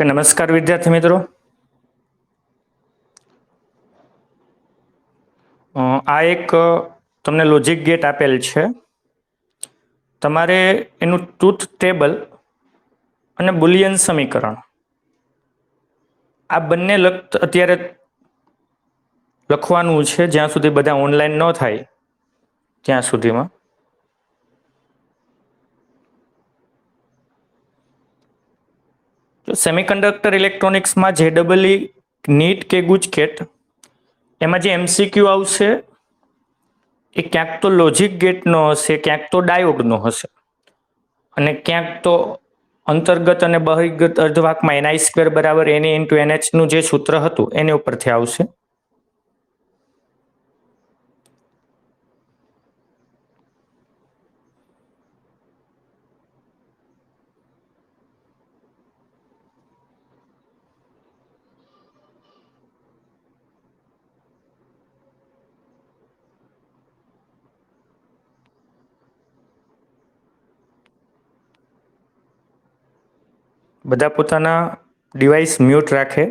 Okay, નમસ્કાર વિદ્યાર્થી મિત્રો. આ એક તમને લોજિક ગેટ આપેલ છે. તમારે એનું ટ્રુથ ટેબલ અને બુલિયન સમીકરણ આ બંને અત્યારે લખવાનું છે, જ્યાં સુધી બધા ઓનલાઈન ન થાય ત્યાં સુધીમાં. સેમિકન્ડક્ટર ઇલેક્ટ્રોનિક્સમાં JEE નીટ કે ગુજકેટ એમાં જે MCQ આવશે એ ક્યાંક તો લોજિક ગેટનો હશે, ક્યાંક તો ડાયોડનો હશે, અને ક્યાંક તો અંતર્ગત અને બહિર્ગત અર્ધવાકમાં ni² બરાબર Ne × NH નું જે સૂત્ર હતું એની ઉપરથી આવશે. બધા પોતાના ડિવાઇસ મ્યુટ રાખે.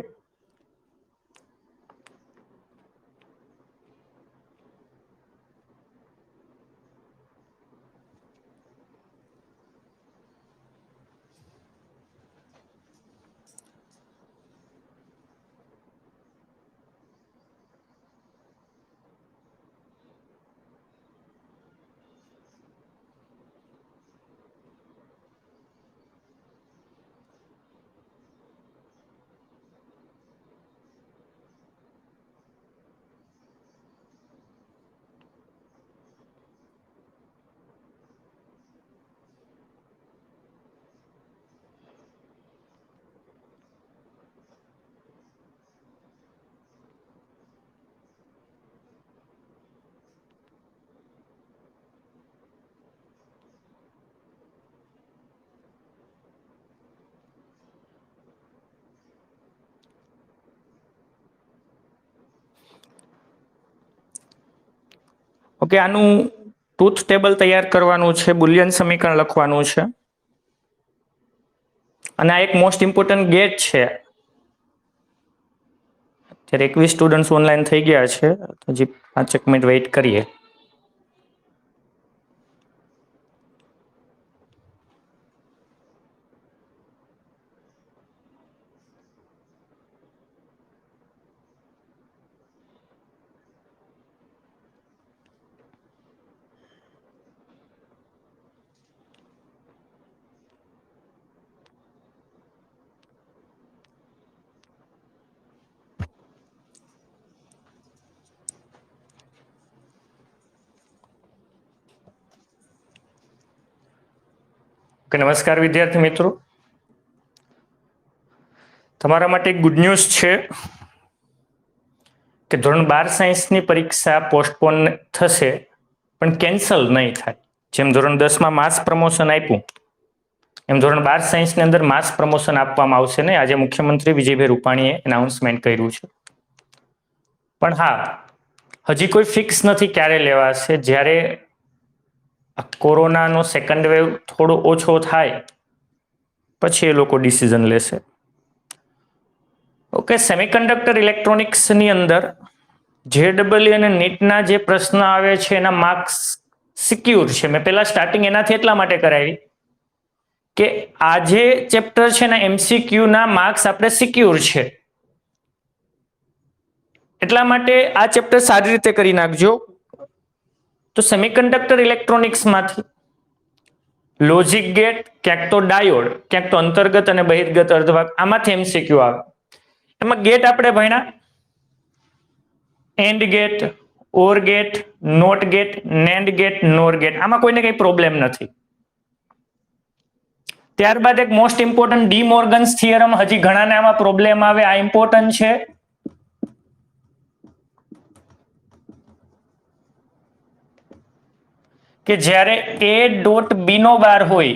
ઓકે, આનું ટ્રુથ ટેબલ તૈયાર કરવાનું છે, બુલિયન સમીકરણ લખવાનું છે, અને આ એક મોસ્ટ ઇમ્પોર્ટન્ટ ગેટ છે. અત્યારે 21 સ્ટુડન્ટ્સ ઓનલાઈન થઈ ગયા છે, હજી 5 મિનિટ વેઇટ કરીએ. નમસ્કાર વિદ્યાર્થી મિત્રો. તમારા માટે એક ગુડ ન્યૂઝ છે કે ધોરણ 12 સાયન્સની પરીક્ષા પોસ્ટપોન થશે, પણ કેન્સલ નહીં થાય. જેમ ધોરણ 10માં માસ પ્રમોશન આપ્યું એમ ધોરણ 12 સાયન્સની અંદર માસ પ્રમોશન આપવામાં આવશે નહીં. આજે મુખ્યમંત્રી વિજયભાઈ રૂપાણીએ એનાઉન્સમેન્ટ કર્યું છે. પણ હા, હજી કોઈ ફિક્સ નથી ક્યારે લેવાશે. જ્યારે કોરોનાનો સેકન્ડ વેવ થોડો ઓછો થાય પછી એ લોકો ડિસિઝન લેશે. ઓકે, સેમિકન્ડક્ટર ઇલેક્ટ્રોનિક્સની અંદર JEE અને નીટના જે પ્રશ્ન આવે છે એના માર્ક્સ સિક્યોર છે. મેં પહેલા સ્ટાર્ટિંગ એનાથી એટલા માટે કરાવી કે આ જે ચેપ્ટર છે ને MCQ ના માર્ક્સ આપણે સિક્યોર છે, એટલા માટે આ ચેપ્ટર સારી રીતે કરી નાખજો. તો સેમિકન્ડક્ટર ઇલેક્ટ્રોનિક્સમાંથી લોજિક ગેટ, ક્યાંક તો ડાયોડ, ક્યાંક તો અંતર્ગત અને બહિર્ગત અર્ધવાહક, આમાંથી MCQ આવે. એમાં ગેટ આપણે ભણ્યા and gate, or gate, not gate, nand gate, nor gate. આમાં કોઈને કઈ પ્રોબ્લેમ નથી. ત્યારબાદ એક most important De Morgan's theorem, હજી ઘણાને આમાં પ્રોબ્લેમ આવે, આ ઇમ્પોર્ટન્ટ છે. કે જ્યારે A.B નો બાર હોય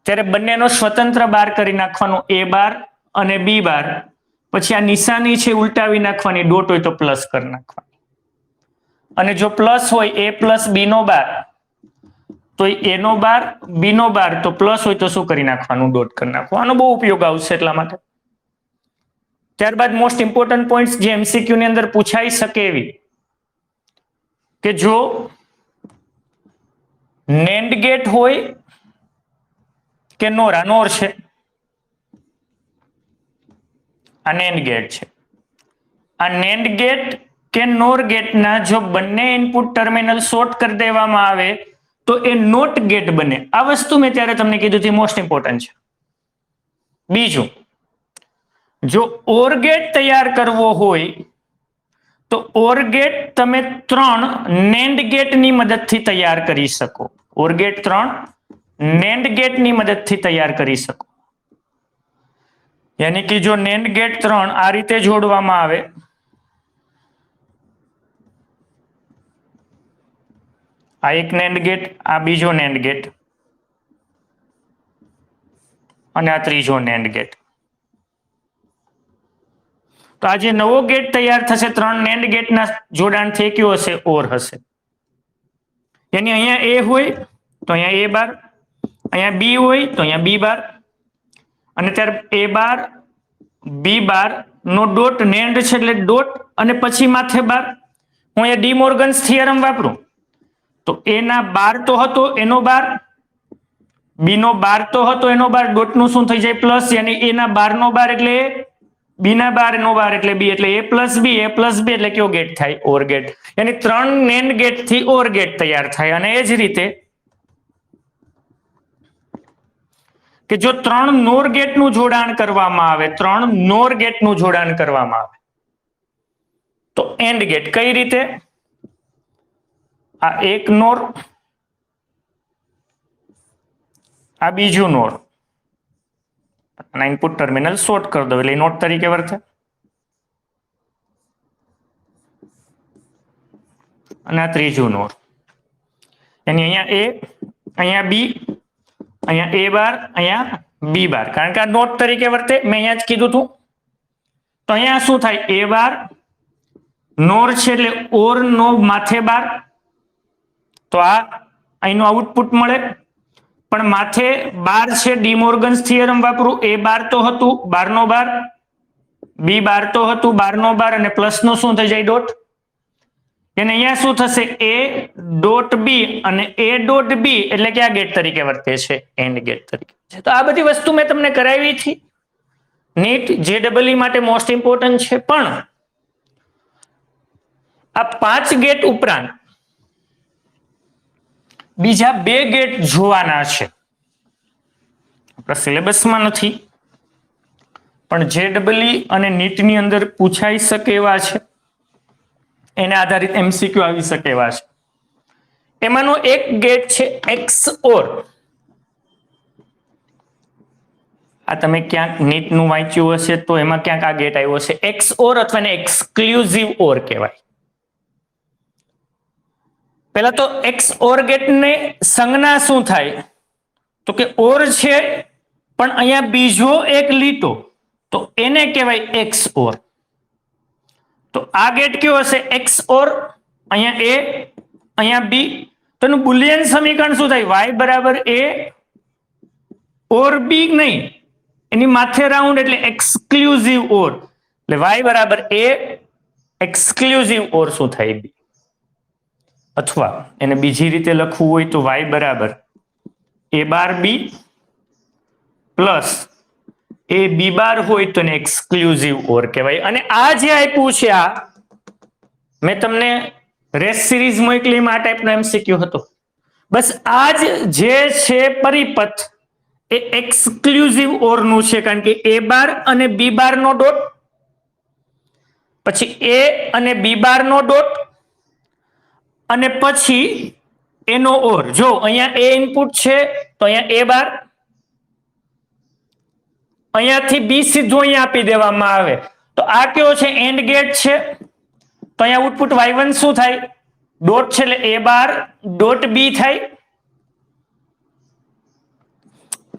ત્યારે બંનેનો સ્વતંત્ર બાર કરી નાખવાનો, A બાર અને B બાર. પછી આ નિશાની છે ઉલટાવી નાખવાની, ડોટ હોય તો પ્લસ કરી નાખવાની. અને જો પ્લસ હોય A + B નો બાર તો એ નો બાર બી નો બાર તો પ્લસ હોય તો શું કરી નાખવાનું ડોટ કરી નાખવાનું આનો બહુ ઉપયોગ આવશે એટલા માટે ત્યારબાદ મોસ્ટ ઇમ્પોર્ટન્ટ પોઈન્ટ્સ જે એમસીક્યુ ની અંદર પૂછાઈ શકે એવી કે જો નેન્ડ ગેટ હોય કે નોર છે આ નેન્ડ ગેટ છે આ નેન્ડ ગેટ કે નોર ગેટના જો બંને ઇનપુટ ટર્મિનલ શોર્ટ કરી દેવામાં આવે તો એ નોટ ગેટ બને આ વસ્તુ મેં ત્યારે તમને કીધું હતી મોસ્ટ ઇમ્પોર્ટન્ટ છે બીજું જો ઓર ગેટ તૈયાર કરવો હોય તો ઓર ગેટ તમે 3 નેન્ડ ગેટની મદદથી તૈયાર કરી શકો ઓર ગેટ 3 નેન્ડ ગેટની મદદથી તૈયાર કરી શકો યાની કે જો નેન્ડ ગેટ 3 આ રીતે જોડવામાં આવે આ એક નેન્ડ ગેટ આ બીજો નેન્ડ ગેટ અને આ ત્રીજો નેન્ડ ગેટ તો આ જે નવો ગેટ તૈયાર થશે 3 નેન્ડ ગેટના જોડાણથી કયો હશે ઓર હશે યાની અહીંયા એ હોય તો અહીંયા એ બાર અહીંયા બી હોય તો અહીંયા બી બાર અને ત્યાર એ બાર બી બાર નો ડોટ નેન્ડ છે એટલે ડોટ અને પછી માથે બાર હું અહીંયા ડી મોર્ગન્સ થિયરમ વાપરું તો એના બાર તો હતો એનો બાર બી નો બાર તો હતો એનો બાર ડોટ નું શું થઈ જાય પ્લસ યાની એના બાર નો બાર એટલે બી ના બાર નો બાર એટલે બી એટલે એ પ્લસ બી એટલે કયો ગેટ થાય ઓર ગેટ યાની 3 નેન્ડ ગેટ થી ઓર ગેટ તૈયાર થાય અને એ જ રીતે કે જો 3 નોર ગેટ નું જોડાણ કરવામાં આવે 3 નોર ગેટ નું જોડાણ કરવામાં આવે તો એન્ડ ગેટ કઈ રીતે આ એક નોર આ બીજું નોર આના ઇનપુટ ટર્મિનલ શોર્ટ કરી દો એટલે નોટ તરીકે વર્તે અને આ ત્રીજું નોર એની અહીંયા એ અહીંયા બી અહીંયા એ બાર અહીંયા બી બાર કારણ કે આ નોટ તરીકે વર્તે મેં અહીંયા જ કીધું હતું તો અહીંયા શું થાય એ બાર નોર છે એટલે ઓર નો માથે બાર તો આ અહીંનું આઉટપુટ મળે પણ માથે બાર છે ડી મોર્ગન્સ થિયરમ વાપરું એ બાર તો હતું બાર નો બાર બી બાર તો હતું બાર નો બાર અને પ્લસ નો શું થઈ જાય ડોટ એને અહીંયા શું થશે એ ડોટ બી અને એ ડોટ બી એટલે કે આ ગેટ તરીકે વર્તે છે એન્ડ ગેટ તરીકે તો આ બધી વસ્તુ મેં તમને કરાવી હતી નીટ જેડબલઈ માટે મોસ્ટ ઇમ્પોર્ટન્ટ છે પણ આ 5 ગેટ ઉપરાંત બીજા 2 ગેટ જોવાના છે આપણા સિલેબસમાં નથી પણ જેડબલઈ અને નીટની અંદર પૂછાઈ શકે એવા છે એને આધારિત એમસીક્યુ આવી શકે એવા છે એમાંનો એક ગેટ છે XOR આ તમે ક્યાંક નીટનું વાંચ્યું હશે તો એમાં ક્યાંક આ ગેટ આવ્યો છે XOR અથવા એને એક્સક્લુઝિવ OR કહેવાય પહેલા તો XOR ગેટને સંજ્ઞા શું થાય તો કે OR છે પણ અહીંયા બીજો એક લીટો તો એને કહેવાય XOR તો આ ગેટ કયો હશે XOR અહીંયા એ અહીંયા બી તો એનું બુલિયન સમીકરણ શું થાય y બરાબર a ઓર બી નહીં એની માથે રાઉન્ડ એટલે એક્સક્લુઝિવ OR એટલે y બરાબર a એક્સક્લુઝિવ OR શું થાય બી અથવા એને બીજી રીતે લખવું હોય તો y બરાબર a બાર બી પ્લસ એ બી બાર હોય તો એને એક્સક્લુઝિવ OR કહેવાય અને આ જે આપ્યું છે આ મેં તમને રેસ સિરીઝ મોકલી આ ટાઈપનો એમસીક્યુ હતો બસ આ જે છે પરિપથ એ એક્સક્લુઝિવ OR નું છે કારણ કે એ બાર અને બી બાર નો ડોટ પછી એ અને બી બાર નો ડોટ અને પછી એનો OR જો અહીંયા એ ઇનપુટ છે તો અહીંયા એ બાર અહીંયાથી બી સીધું અહીંયા આપી દેવામાં આવે તો આ કયો છે એન્ડ ગેટ છે તો અહીંયા આઉટપુટ y1 શું થાય ડોટ છે એટલે એ બાર ડોટ બી થાય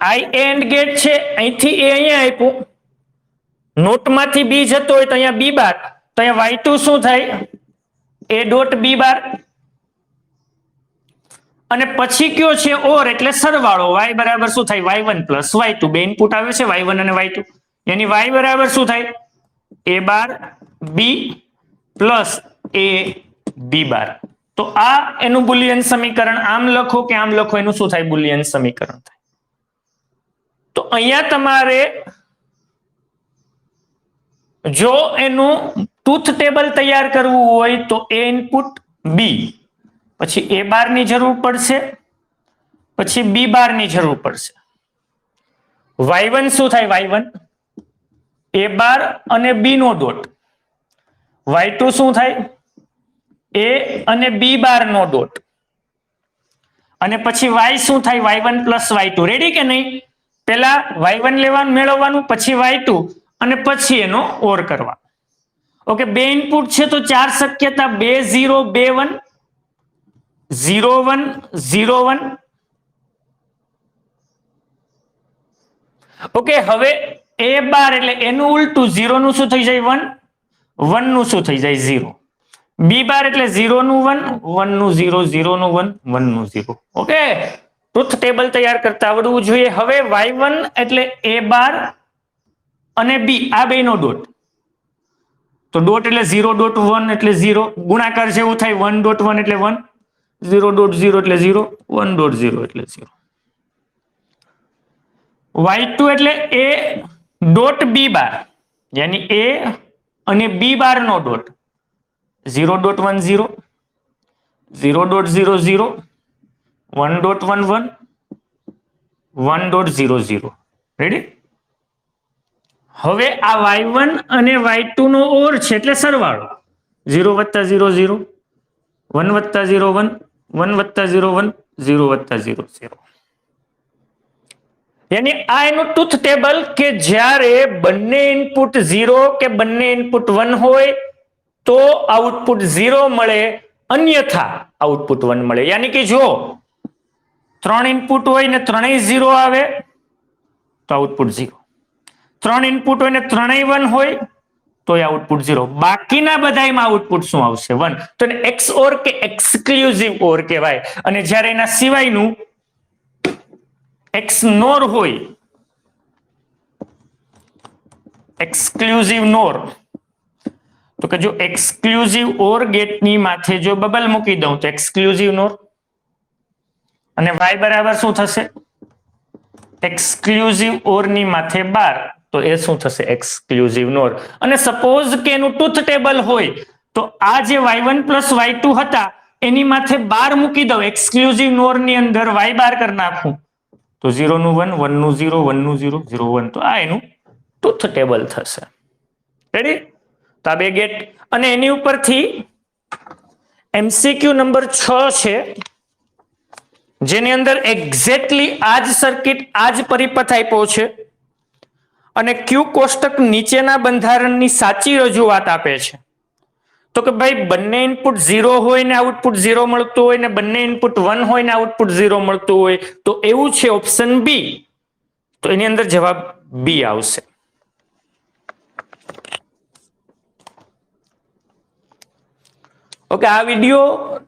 આઈ એન્ડ ગેટ છે અહીંથી એ અહીંયા આપ્યું નોટમાંથી બી જતો હોય તો અહીંયા બી બાર તો અહીંયા y2 શું થાય એ ડોટ બી બાર અને પછી કયો છે ઓર એટલે સરવાળો y બરાબર શું થાય y1 પ્લસ y2 બે ઇનપુટ આવે છે y1 અને y2 એની y બરાબર શું થાય a bar b plus a b બાર તો આ એનું બુલિયન સમીકરણ આમ લખો કે આમ લખો એનું શું થાય બુલિયન સમીકરણ થાય તો અહીંયા તમારે જો એનું ટ્રુથ ટેબલ તૈયાર કરવું હોય તો a ઇનપુટ b પછી a બાર ની જરૂર પડશે પછી b બાર ની જરૂર પડશે y1 શું થાય y1 a બાર અને b નો ડોટ y2 શું થાય a અને b બાર નો ડોટ અને પછી y શું થાય y1 પ્લસ y2 રેડી કે નહીં પેલા y1 લેવાનું મેળવવાનું પછી y2 અને પછી એનો ઓર કરવા ઓકે બે ઇનપુટ છે તો ચાર શક્યતા 2 0 2 1 0 1 0 1 ઓકે હવે a બાર એટલે એનું ઉલટું 0 નું શું થઈ જાય 1 1 નું શું થઈ જાય 0 b બાર એટલે 0 નું 1 1 નું 0 0 નું 1 1 નું 0 ઓકે ટ્રુથ ટેબલ તૈયાર કરતા આવડવું જોઈએ હવે y1 એટલે a બાર અને b આ બે નો ડોટ તો ડોટ એટલે 0 ડોટ 1 એટલે 0 ગુણાકાર જેવું થાય 1 ડોટ 1 એટલે 1 0 ડોટ 0 એટલે 0 1 ડોટ 0 એટલે 0 y2 એટલે a ડોટ b બાર યાની a અને b બાર નો dot 0 dot 1 0 0 dot 0 0 1 dot 1 1 1 dot 0 0 ready હવે આ y1 અને y2 નો ઓર છે એટલે સરવાળો 0 વત્તા 0 0 1 વત્તા 0 1 1 વત્તા 0 1 0 વત્તા 0 0 યાની આ એનું ટ્રુથ ટેબલ કે જ્યારે બંને ઇનપુટ 0 કે બંને ઇનપુટ 1 હોય તો આઉટપુટ 0 મળે અન્યથા આઉટપુટ 1 મળે યાની કે જો ત્રણ ઇનપુટ હોય ને ત્રણેય 0 આવે તો આઉટપુટ 0 ત્રણ ઇનપુટ હોય ને ત્રણેય 1 હોય તો આઉટપુટ 0 બાકીના બધામાં આઉટપુટ શું આવશે 1 તો એને XOR કે એક્સક્લુઝિવ OR કહેવાય અને જ્યારે એના સિવાયનું XNOR હોય એક્સક્લુઝિવ NOR તો કે જો એક્સક્લુઝિવ OR ગેટની માથે જો બબલ મૂકી દઉં તો એક્સક્લુઝિવ NOR અને y બરાબર શું થશે એક્સક્લુઝિવ OR ની માથે 12 તો એ શું થશે એક્સક્લુઝિવ NOR અને સપોઝ કે એનું ટ્રુથ ટેબલ હોય તો આ જે y1 પ્લસ y2 હતા એની માથે 12 મૂકી દઉં એક્સક્લુઝિવ NOR ની અંદર y બાર કરી નાખું તો 0 નું 1 1 નું 0 1 નું 0 0 1 તો આ એનું ટ્રુથ ટેબલ થશે રેડી તો આ બે ગેટ અને એની ઉપરથી MCQ નંબર 6 છે જેની અંદર એક્ઝેક્ટલી આ જ સર્કિટ આ જ પરિપથ આપ્યો છે અને ક્યુ કોષ્ટક નીચેના બંધારણની સાચી રજૂઆત આપે છે તો કે ભાઈ બંને ઇનપુટ 0 હોય ને આઉટપુટ 0 મળતું હોય ને બંને ઇનપુટ 1 હોય ને આઉટપુટ 0 મળતું હોય તો એવું છે ઓપ્શન બી તો એની અંદર જવાબ બી આવશે ઓકે આ વિડિયો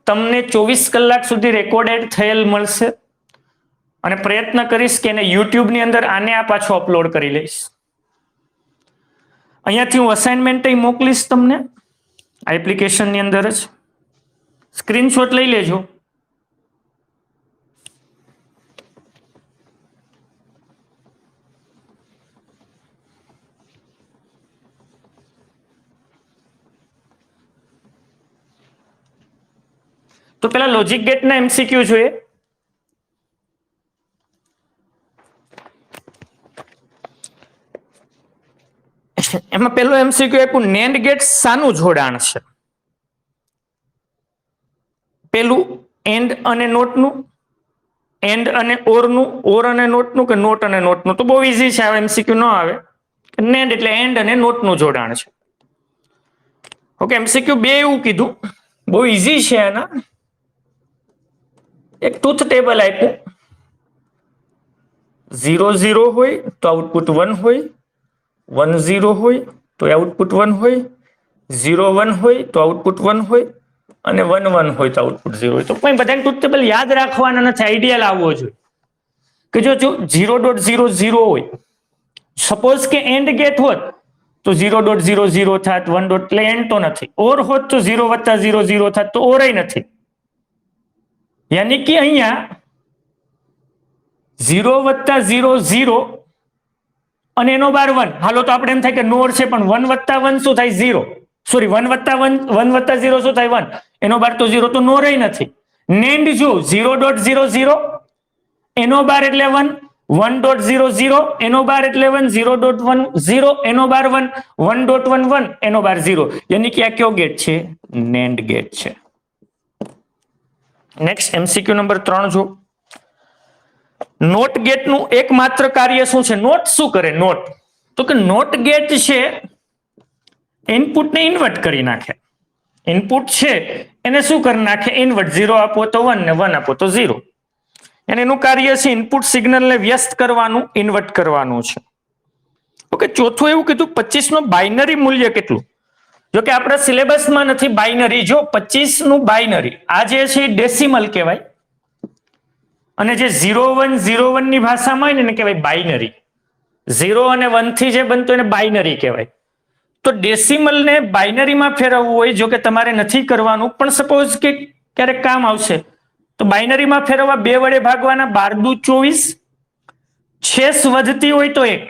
તમને 24 કલાક સુધી રેકોર્ડેડ થયેલ મળશે અને પ્રયત્ન કરીશ કે એને YouTube ની અંદર આને આ પાછો અપલોડ કરી લઈશ અહીંયાથી હું અસાઇનમેન્ટ મોકલીશ તમને આ એપ્લિકેશનની અંદર જ સ્ક્રીનશોટ લઈ લેજો તો પેલા લોજિક ગેટના MCQ જોઈએ એમાં પેલો MCQ આપ્યું NAND ગેટ સાનું જોડાણ છે પેલું એન્ડ અને નોટ નું એન્ડ અને ઓર નું ઓર અને નોટ નું કે નોટ અને નોટ નું તો બહુ ઈઝી છે આ MCQ ન આવે NAND એટલે એન્ડ અને નોટ નું જોડાણ છે ઓકે MCQ બે એવું કીધું બહુ ઈઝી છે આના એક ટ્રુથ ટેબલ આપ્યું 0 0 હોય તો આઉટપુટ 1 હોય 1 0 હોય તો આઉટપુટ 1 હોય 0 1 હોય તો આઉટપુટ 1 હોય અને 1 1 હોય તો આઉટપુટ 0 હોય. તો કોઈ બધાને ટ્રુથ ટેબલ યાદ રાખવાના નથી, આઈડિયા લાવવો જોઈએ કે જો 0.00 હોય, સપોઝ કે એન્ડ ગેટ હોત તો 0.00 થાત, 1. એટલે એન્ડ તો નથી. ઓર હોત તો 0+00 થાત, તો ઓર નથી. યાની કે અહીંયા 0+00 અને એનો બાર 1. હાલો તો આપણે એમ થાય કે નોર છે, પણ 1+1 શું થાય? 0. સોરી, 1+0 શું થાય? 1. એનો બાર તો 0, તો નોર નથી. નેન્ડ જો 0.00 એનો બાર એટલે 1, 1.00 એનો બાર એટલે 1, 0.10 એનો બાર 1, 1.11 એનો બાર 0. યાની કે આ કયો ગેટ છે? નેન્ડ ગેટ છે. નેક્સ્ટ MCQ નંબર 3 જો. નોટ ગેટ નું એકમાત્ર કાર્ય શું છે? નોટ શું કરે? નોટ તો કે નોટ ગેટ છે ઇનપુટ ને ઇન્વર્ટ કરી નાખે. ઇનપુટ છે એને શું કરી નાખે? ઇન્વર્ટ. 0 આપો તો 1 ને 1 આપો તો 0. અને એનું કાર્ય છે ઇનપુટ સિગ્નલ ને વ્યસ્ત કરવાનું, ઇન્વર્ટ કરવાનું છે. ઓકે. ચોથું એવું કીધું 25 નું બાઇનરી મૂલ્ય કેટલું? જો કે આપણા સિલેબસમાં નથી બાઇનરી. જો 25 નું બાઇનરી, આ જે છે ડેસિમલ કહેવાય, અને જે 0101 ની ભાષામાં હોય ને એને કહેવાય બાઇનરી. 0 અને 1 થી જે બનતું એને બાઇનરી કહેવાય. તો ડેસિમલ ને બાઇનરીમાં ફેરવવું હોય, જો કે તમારે નથી કરવાનું, પણ સપોઝ કે ક્યારેક કામ આવશે તો બાઇનરીમાં ફેરવવા 2 વડે ભાગવાના, 12 દુ 24, છેસ વધતી હોય તો 1,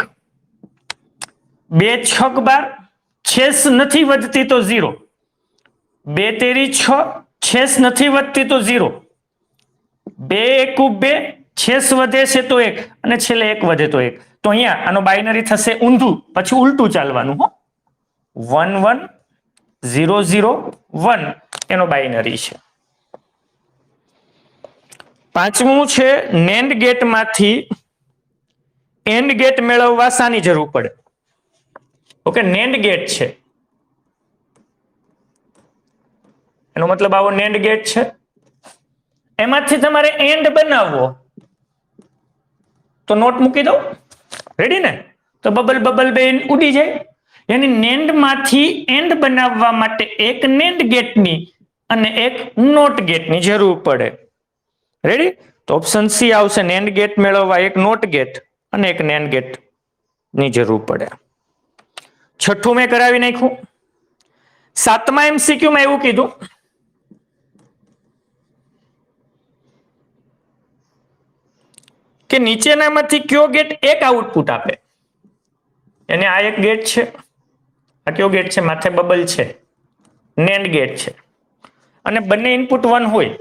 2 છક 12, છેસ નથી વધતી તો 0, 2 તેરી 6, છેસ નથી વધતી તો 0, 2 એકુ 2, છેસ વધે છે તો 1, અને છેલ્લે 1 વધે તો 1. તો અહીંયા આનો બાઇનરી થશે ઊંધું, પછી ઉલટું ચાલવાનું. 1 1 0 0 1 એનો બાઇનરી છે. પાંચમું છે નેન્ડ ગેટ માંથી એન્ડ ગેટ મેળવવા શાની જરૂર પડે? ઓકે. નેન્ડ ગેટ છે એનો મતલબ આવો નેન્ડ ગેટ છે, એમાંથી તમારે એન્ડ બનાવવો તો નોટ મૂકી દો. રેડી ને? તો બબલ બબલ બે ઉડી જાય. યાની નેન્ડ માંથી એન્ડ બનાવવા માટે એક નેન્ડ ગેટની અને એક નોટ ગેટની જરૂર પડે. રેડી? તો ઓપ્શન સી આવશે. નેન્ડ ગેટ મેળવવા એક નોટ ગેટ અને એક નેન્ડ ગેટ ની જરૂર પડે. છઠ્ઠું મેં કરાવી નાખ્યું. 7મા MCQ માં એવું કીધું કે નીચેનામાંથી કયો ગેટ એક આઉટપુટ આપે? એને આ એક ગેટ છે, આ કયો ગેટ છે? માથે બબલ છે, નેન્ડ ગેટ છે, અને બંને ઇનપુટ 1 હોય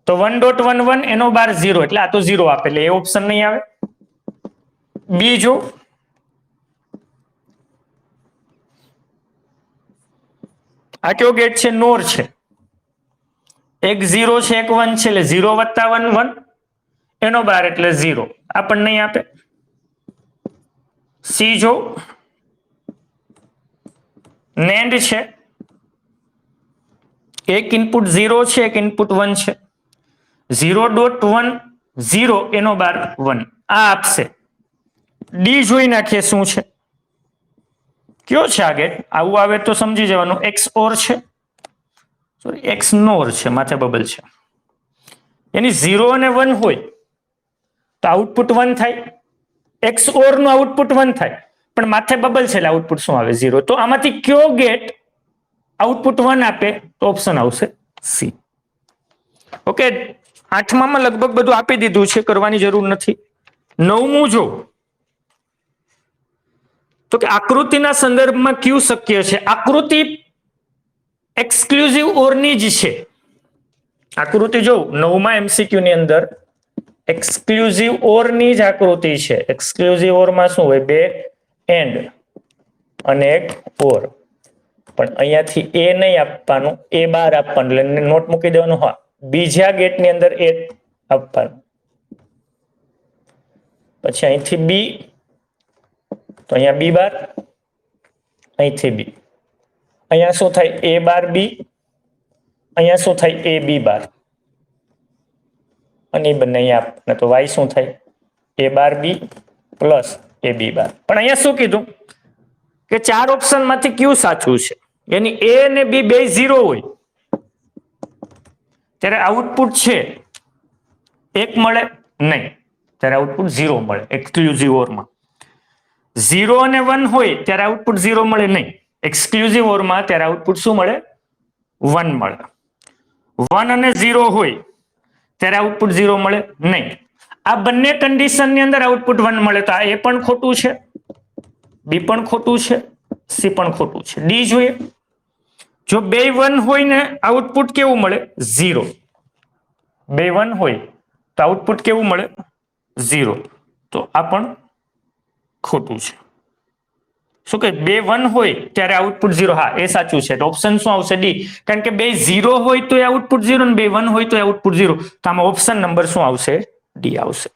તો 1.11 એનો બાર 0, એટલે આ તો 0 આપે, એટલે એ ઓપ્શન નહીં આવે. બી જો આ કયો ગેટ છે? નોર છે. એક 0 છે, એક 1 છે, એટલે 0+1 1 એનો બાર એટલે 0, આ પણ નહીં આપે. સી જો નેન્ડ છે, એક ઇનપુટ 0 છે, એક ઇનપુટ 1 છે, 0.10 એનો બાર 1, આ આપશે. ડી જોઈ નાખીએ શું છે, કયો છે આ ગેટ? આવું આવે તો સમજી જવાનું એક્સ ઓર છે, સોરી એક્સ નોર છે, માથે બબલ છે. એની 0 અને 1 હોય તો આઉટપુટ 1 થાય, એક્સ ઓર નું આઉટપુટ 1 થાય, પણ માથે બબલ છે એટલે આઉટપુટ શું આવે? 0. તો આમાંથી કયો ગેટ આઉટપુટ 1 આપે? તો ઓપ્શન આવશે સી. ઓકે. 8મામાં લગભગ બધું આપી દીધું છે, કરવાની જરૂર નથી. 9મું જો તો કે આકૃતિના સંદર્ભમાં કયું શક્ય છે? આકૃતિ એક્સક્લુઝિવ ઓરની જ છે. આકૃતિ જો 9મા MCQ ની અંદર એક્સક્લુઝિવ ઓર ની જ આકૃતિ છે. એક્સક્લુઝિવ ઓર માં શું હોય? 2 એન્ડ અને એક ઓર, પણ અહીંયાથી એ નહીં આપવાનું, એ બાર આપવાનું, એટલે નોટ મૂકી દેવાનું. હા, બીજા ગેટ ની અંદર એ આપવાનું, પછી અહીંથી બી, તો અહીંયા બી બાર, અહીંથી બી, અહીંયા શું થાય? એ બાર બી, અહીંયા શું થાય? એ બી બાર, અને એ બંને અહીંયા આપવાના, તો વાય શું થાય? એ બાર બી પ્લસ એ બી બાર. પણ અહીંયા શું કીધું કે 4 ઓપ્શન માંથી કયું સાચું છે? એની એ અને બી બે 0 હોય ત્યારે આઉટપુટ છે 1 મળે નહીં, ત્યારે આઉટપુટ 0 મળે એક્સક્લુઝિવ ઓરમાં. 0 અને 1 હોય ત્યારે આઉટપુટ 0 મળે નહીં, એક્સક્લુઝિવ ઓરમાં ત્યારે આઉટપુટ શું મળે? 1 મળે. 1 અને 0 હોય ત્યારે આઉટપુટ 0 મળે નહીં. આ બંને કન્ડિશનની અંદર આઉટપુટ 1 મળે તો આ એ પણ ખોટું છે, બી પણ ખોટું છે, સી પણ ખોટું છે. ડી જોઈએ. જો બે 1 હોય ને આઉટપુટ કેવું મળે? 0. બે 1 હોય તો આઉટપુટ કેવું મળે? 0. તો આ પણ ખોટું છે. શું કે બે 1 હોય ત્યારે આઉટપુટ 0? હા, એ સાચું છે. તો ઓપ્શન શું આવશે? ડી. કારણ કે બે 0 હોય તો આઉટપુટ 0 ને બે 1 હોય તો આઉટપુટ 0. તો આમાં ઓપ્શન નંબર શું આવશે? ડી આવશે.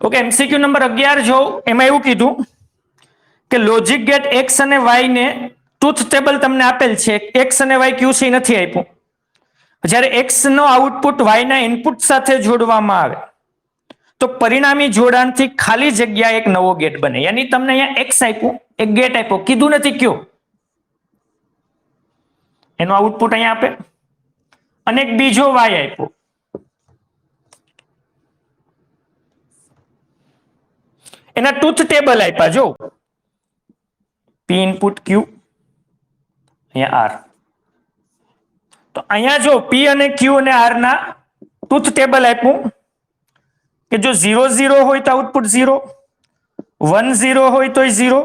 ઓકે, એમસીક્યુ નંબર 11 જો એમાં એવું કીધું કે લોજિક ગેટ એક્સ અને વાય ને ટ્રુથ ટેબલ તમને આપેલ છે, એક્સ અને વાય ક્યુ છે નથી આપ્યું. જ્યારે એક્સ નો આઉટપુટ વાય ના ઇનપુટ સાથે જોડવામાં આવે તો પરિણામી જોડાણથી ખાલી જગ્યા એક નવો ગેટ બને. યાની તમને અહીંયા એક્સ આપ્યું, એક ગેટ આપ્યો, કીધું નથી કયો, એનો આઉટપુટ અહીંયા આપે, અને એક બીજો વાય આપ્યો, એના ટ્રુથ ટેબલ આપ્યા. જો પી ઇનપુટ ક્યુ, અહીંયા આર. તો અહીંયા જો પી અને ક્યુ અને આર ના ટ્રુથ ટેબલ આપ્યું કે જો 0 0 હોય તો આઉટપુટ 0, 1 0 હોય તો 0,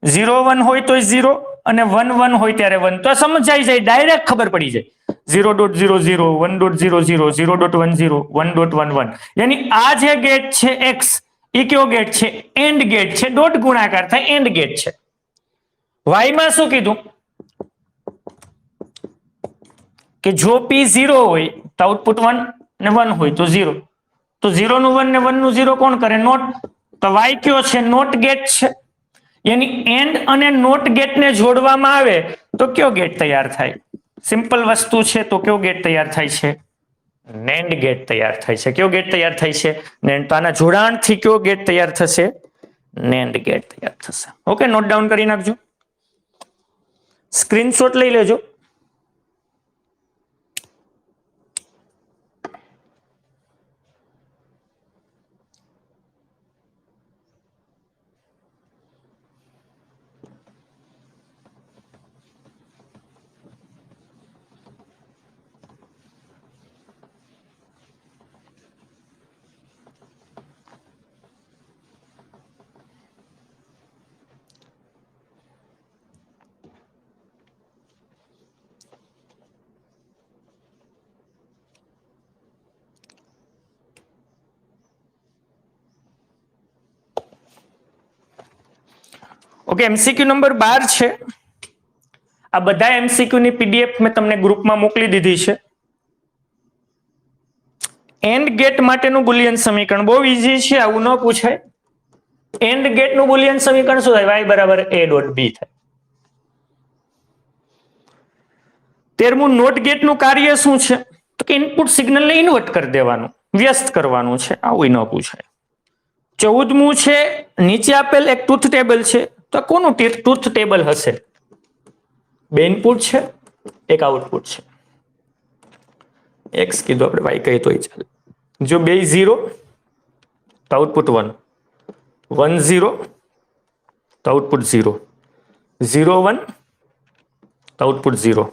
0 1 હોય તો 0 અને 1 1 હોય ત્યારે 1. તો સમજાઈ જાય, ડાયરેક્ટ ખબર પડી જાય. 0.00 1.00 0.10 1.11. યાની આ જે ગેટ છે એક્સ એ કયો ગેટ છે? એન્ડ ગેટ છે. ડોટ ગુણાકાર થાય, એન્ડ ગેટ છે. વાય માં શું કીધું કે જો પી 0 હોય તો આઉટપુટ 1 ને 1 હોય તો 0. તો 0 નું 1 ને 1 નું 0 કોણ કરે? નોટ. તો વાય કયો છે? નોટ ગેટ છે. યાની એન્ડ અને નોટ ગેટ ને જોડવામાં આવે તો કયો ગેટ તૈયાર થાય? સિમ્પલ વસ્તુ છે. તો કયો ગેટ તૈયાર થાય છે? નેન્ડ ગેટ તૈયાર થાય છે. કયો ગેટ તૈયાર થાય છે? નેન્ડ. તો આના જોડાણથી કયો ગેટ તૈયાર થશે? નેન્ડ ગેટ તૈયાર થશે. ઓકે, નોટ ડાઉન કરી નાખજો, સ્ક્રીનશોટ લઈ લેજો. ઓકે, એમસીક્યુ નંબર 12 છે. આ બધા એમસીક્યુ ની પીડીએફ મેં તમને ગ્રુપમાં મોકલી દીધી છે. એન્ડ ગેટ માટેનું બુલિયન સમીકરણ બહુ ઈઝી છે, આવું ન પૂછાય. એન્ડ ગેટ નું બુલિયન સમીકરણ શું થાય? y બરાબર a ડોટ b થાય. 13મું નોટ ગેટ નું કાર્ય શું છે? તો કે ઇનપુટ સિગ્નલ ને ઇન્વર્ટ કરી દેવાનું, વ્યસ્ત કરવાનું છે, આવું ન પૂછાય. 14મું છે નીચે આપેલ એક ટ્રુથ ટેબલ છે, તો કોનું ટ્રુથ ટેબલ હશે? બે ઇનપુટ છે, એક આઉટપુટ છે. એક્સ કીધું આપણે, વાય કહીએ તોય ચાલે. જો બે 0 તો આઉટપુટ 1, 1 0 તો આઉટપુટ 0, 0 1 તો આઉટપુટ 0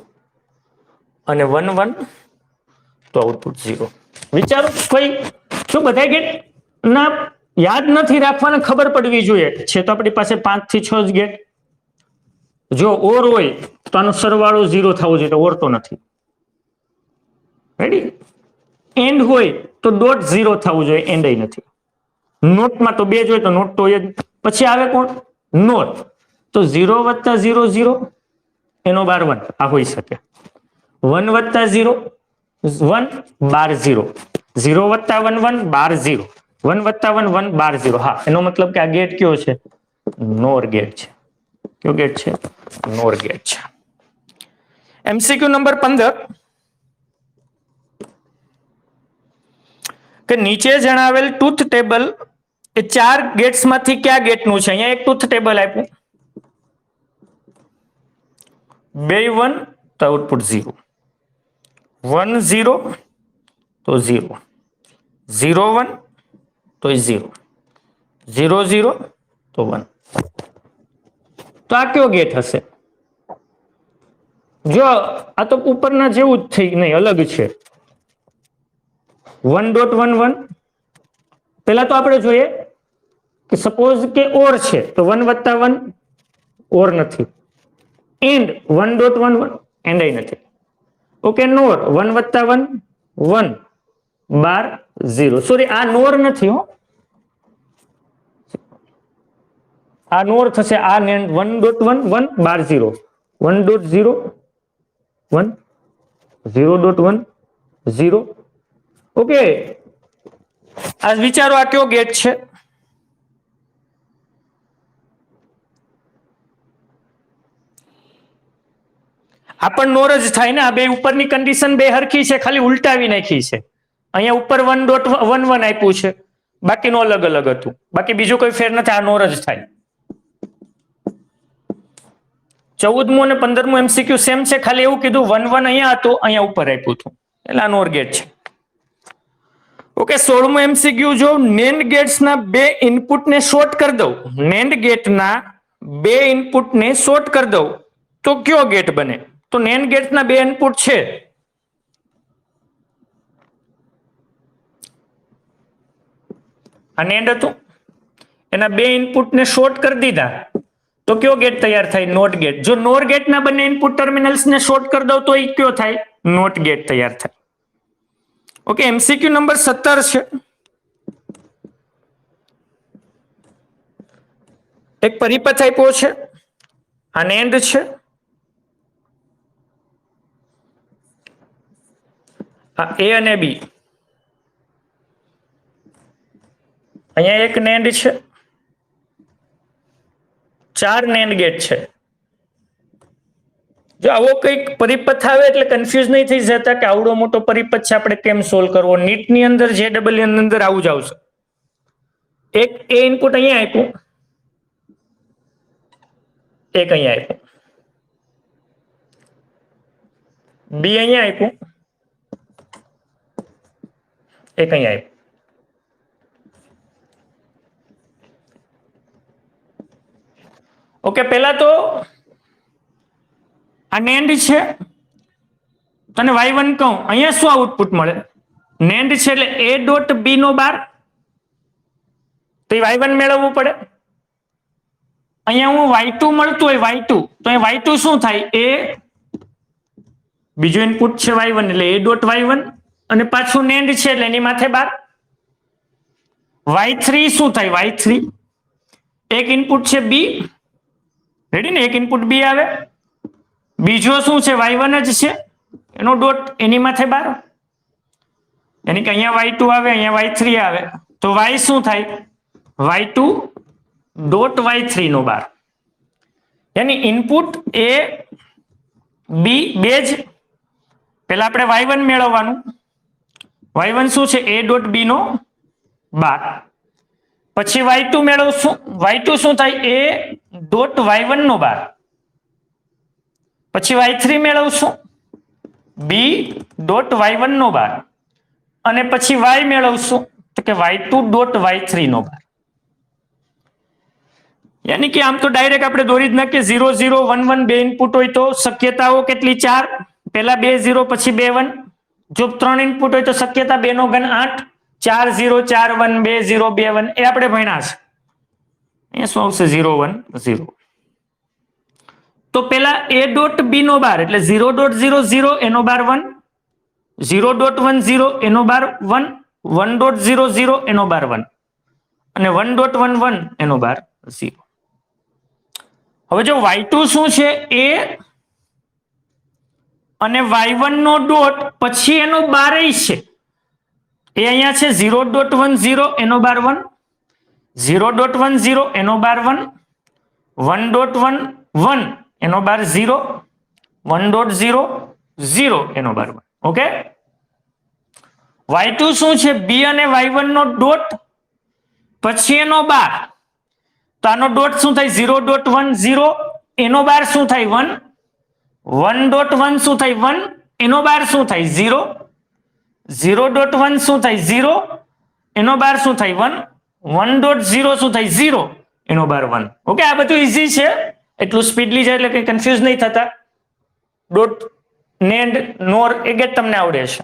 અને 1 1 તો આઉટપુટ 0. વિચારો કોઈ શું બધા ગેટ ના યાદ નથી રાખવાના, ખબર પડવી જોઈએ. છે તો આપણી પાસે 5 થી 6 જ ગેટ. જો ઓર હોય તો આનો સરવાળો 0 થવો જોઈએ, તો ઓર તો નથી. રેડી? એન્ડ હોય તો ડોટ 0 થવું જોઈએ, એન્ડ નથી. નોટમાં તો બે જોઈએ તો નોટ તો જ. પછી આવે કોણ? નોટ. તો 0 + 0 0 એનો બાર 1 આ હોઈ શકે. 1 + 0 1 12 0, 0 + 1 1 12 0, 1 + 1 1 12 0. હા, એનો મતલબ કે આ ગેટ કયો છે? નોર ગેટ છે. કયો ગેટ છે? નોર ગેટ છે. એમસીક્યુ નંબર 15 કે નીચે જણાવેલ ટ્રુથ ટેબલ એ 4 ગેટ્સ માંથી કયા ગેટનું છે? અહીંયા એક ટ્રુથ ટેબલ આપ્યું, 2 1 તો આઉટપુટ 0, 1 0 તો 0, 0 1 તો 0, 0 0 તો 1. તો આ કયો ગેટ હશે? જો આ તો ઉપરના જેવું જ થઈ, નહીં અલગ છે. 1.11 પેલા તો આપણે જોઈએ કે સપોઝ કે ઓર છે તો 1 + 1 ઓર નથી, એન્ડ 1.11 એન્ડ નથી. ઓકે, નોર 1 + 1 1 12 0. સોરી, આ નોર નથી હો, આ નોર થશે. આ 1.1 1 12 0, 1.0 1 0.1 0. ઓકે, આ વિચારો આ કયો ગેટ છે? આ પણ નોર જ થાય ને. આ બે ઉપરની કન્ડિશન બે હરખી છે, ખાલી ઉલટાવી નાખી છે. અહીંયા ઉપર 1.11 આપ્યું છે, બાકીનું અલગ અલગ હતું. બાકી બીજું કોઈ ફેર નથી, આ નોર જ થાય. 14મું અને 15મું MCQ સેમ છે, ખાલી એવું કીધું 1 1 અહીંયા હતું, અહીંયા ઉપર આપ્યું હતું, એટલે આ નોર ગેટ છે. ઓકે, 16મું MCQ જો NAND ગેટ્સના બે ઇનપુટને શોર્ટ કરી દઉં, NAND ગેટના બે ઇનપુટને શોર્ટ કરી દઉં તો કયો ગેટ બને? તો NAND ગેટ્સના બે ઇનપુટ છે, આ NAND હતું, એના બે ઇનપુટને શોર્ટ કરી દીધા તો કયો ગેટ તૈયાર થાય? NOT gate. જો નોર ગેટના બંને ઇનપુટ ટર્મિનલ્સને શોર્ટ કરી દઉં તો એ કયો થાય? નોટ ગેટ તૈયાર થાય. ઓકે, MCQ નંબર 17 છે. એક પરિપથ આપ્યો છે, આ NAND છે, આ A અને B. અહીંયા એક NAND છે, 4 NAND ગેટ છે. જો આવો કંઈક પરિપથ આવે એટલે કન્ફ્યુઝ નહીં થઈ જતા કે આવડો મોટો પરિપથ છે, આપણે કેમ સોલ્વ કરવો. નીટની અંદર JEE ની અંદર આવું જ આવશે. એક A ઇનપુટ અહીંયા આપ્યું, એક અહીંયા આપ્યું, B અહીંયા આપ્યું, એક અહીંયા આપ્યું. ઓકે, પહેલા તો આ NAND છે, તને Y1 કહું, અહીંયા શું આઉટપુટ મળે? NAND છે એટલે A.B નો બાર, તો Y1 મેળવવું પડે. અહીંયા હું Y2 મળતું હોય, Y2 તો અહીં Y2 શું થાય? એ બીજું ઇનપુટ છે Y1 એટલે A.Y1 અને પાછું NAND છે એટલે એની માથે બાર. Y3 શું થાય? Y3 એક ઇનપુટ છે B, રેડી ને? એક ઇનપુટ B આવે, બીજો શું છે? Y1 જ છે, એનો ડોટ એની માથે બાર, યાની કે અહીંયા Y2 આવે, અહીંયા Y3 આવે, તો Y શું થાય? Y2 ડોટ Y3 નો બાર. યાની ઇનપુટ A B બે જ. પેલા આપણે Y1 મેળવવાનું, Y1 શું છે? A.B નો બાર. પછી Y2 મેળવશું, Y2 શું થાય? A.Y1 નો બાર. પછી Y3 મેળવશું, B.Y1 નો બાર, અને પછી Y મેળવશું તો કે Y2.Y3 નો બાર. યાની કે આમ તો ડાયરેક્ટ આપણે દોરી જ નાખીએ. 0 0 1 1 બે ઇનપુટ હોય તો શક્યતાઓ કેટલી? 4. પહેલા 2 0 પછી 2 1. જો 3 ઇનપુટ હોય તો શક્યતા 2 નો ઘન 8, 4 0 4 1 2 0 2 1 એ આપણે ભણ્યા છે. અહીંયા શું આવશે? 0 1 0. તો પેલા A.B નો બાર એટલે 0.00 એનો બાર 1, 0.10 એનો બાર 1, 1.00 એનો બાર 1 અને 1.11 એનો બાર 0. હવે જો Y2 શું છે? A અને Y1 નો ડોટ પછી એનો બાર છે, એ અહીંયા છે 0.10 એનો બાર 1, 0.10 એનો બાર 1, 1.11 એનો બાર 0, 1.00 એનો બાર 1. ઓકે, Y2 શું છે? B અને Y1 નો ડોટ પછી એનો બાર, તો આનો ડોટ શું થાય? 0.10 એનો બાર શું થાય? 1, 1.1 શું થાય? 1, એનો બાર શું થાય 0, 0.1 શું થાય 0, એનો બાર શું થાય 1, 1.0 શું થાય 0, એનો બાર 1. ઓકે, આ બધું ઈઝી છે, એટલું સ્પીડલી જાય એટલે કંઈ કન્ફ્યુઝ નહીં થતા. ડોટ નેન્ડ નોર એ ગેટ તમને આવડે છે.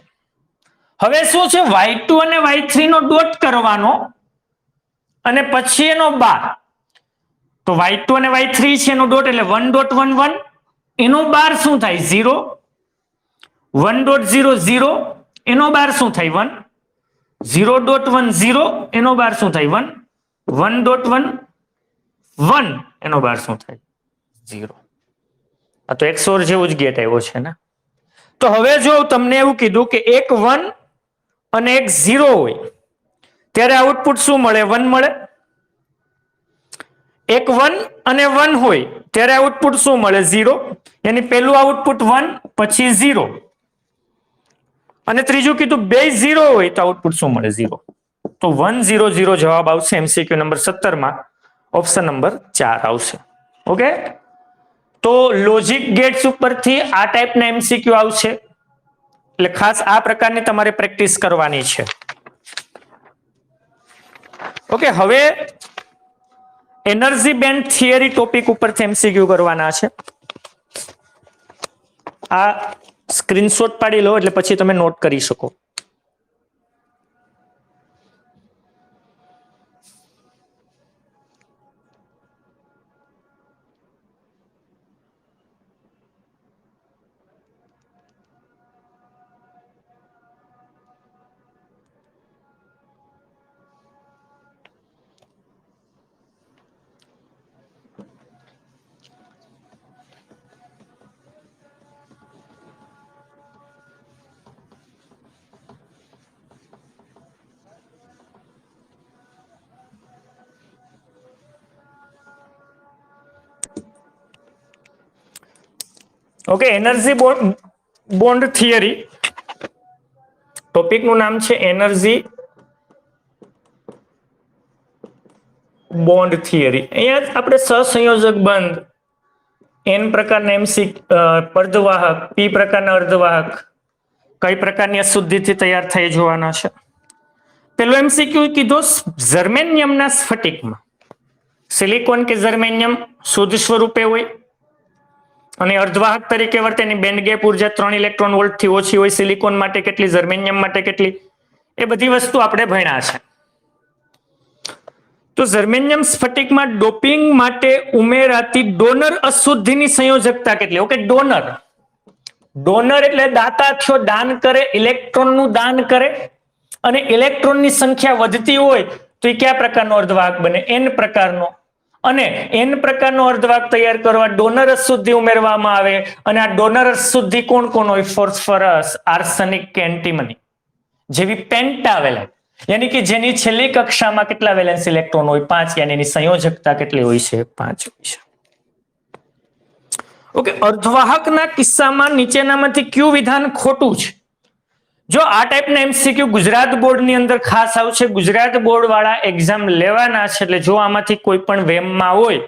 હવે શું છે, y2 અને y3 નો ડોટ કરવાનો અને પછી એનો બાર. તો y2 અને y3 છે એનો ડોટ એટલે 1.11, એનો બાર શું થાય 0, 1.00 એનો બાર શું થાય 1, 0.10 એનો બાર શું થાય 1, 1.11 એનો બાર શું થાય 0. આ તો XOR જેવું જ ગેટ આવ્યો છે ને. તો હવે જો તમને એવું કીધું કે એક 1 અને એક 0 હોય ત્યારે આઉટપુટ શું મળે, 1 મળે. એક 1 અને 1 હોય ત્યારે આઉટપુટ શું મળે, 0. yani પહેલું આઉટપુટ 1 પછી 0. અને ત્રીજું કીધું બે 0 હોય તો આઉટપુટ શું મળે, 0. તો 100 જવાબ આવશે MCQ નંબર 17 માં, ઓપ્શન નંબર 4 આવશે. ઓકે, તો લોજિક ગેટ્સ ઉપરથી આ ટાઈપના MCQ આવશે, એટલે ખાસ આ પ્રકારની તમારે પ્રેક્ટિસ કરવાની છે. ઓકે, હવે એનર્જી બેન્ડ થિયરી ટોપિક ઉપરથી MCQ કરવાના છે. આ સ્ક્રીનશોટ પાડી લો એટલે પછી તમે નોટ કરી શકો. Okay, energy bond theory, topic નું નામ છે એનર્જી બોન્ડ થિયરી. અહીંયા આપણે સહસંયોજક બંધ, એન પ્રકારના અર્ધવાહક, પી પ્રકારના અર્ધવાહક કઈ પ્રકારની અશુદ્ધિથી તૈયાર થઈ જોવાના છે. પેલો MCQ કીધો, જર્મેનિયમના સ્ફટિકમાં સિલિકોન કે જર્મેનિયમ શુદ્ધ સ્વરૂપે હોય અને અર્ધવાહક તરીકે વર્તે, એની બેન્ડ ગેપ ઉર્જા 3 ઇલેક્ટ્રોન વોલ્ટ થી ઓછી હોય. સિલિકોન માટે કેટલી, જર્મેનિયમ માટે કેટલી, એ બધી વસ્તુ આપણે ભણ્યા છે. તો જર્મેનિયમ સ્ફટિકમાં ડોપિંગ માટે ઉમેરાતી ડોનર અશુદ્ધિની સંયોજકતા કેટલી? ઓકે, ડોનર એટલે દાતા થયો, દાન કરે, ઇલેક્ટ્રોનનું દાન કરે, અને ઇલેક્ટ્રોનની સંખ્યા વધતી હોય તો એ કયા પ્રકારનો અર્ધવાહક બને, એન પ્રકારનો. અને એન પ્રકારનો અર્ધવાહક તૈયાર કરવા ડોનર અશુદ્ધિ ઉમેરવામાં આવે. અને આ ડોનર અશુદ્ધિ કોણ કોણ હોય, ફોસ્ફરસ, આર્સેનિક કે એન્ટીમની જેવી પેન્ટાવેલેન્ટ, યાની કે જેની છેલ્લી કક્ષામાં કેટલા વેલેન્સ ઇલેક્ટ્રોન હોય, 5, યાની એની સંયોજકતા કેટલી હોય છે, 5 હોય છે. ઓકે, અર્ધવાહકના કિસ્સામાં નીચેનામાંથી કયું વિધાન ખોટું છે? જો આ ટાઈપના MCQ ગુજરાત બોર્ડની અંદર ખાસ આવશે, ગુજરાત બોર્ડ વાળા એક્ઝામ લેવાના છે, એટલે જો આમાંથી કોઈ પણ વેમમાં હોય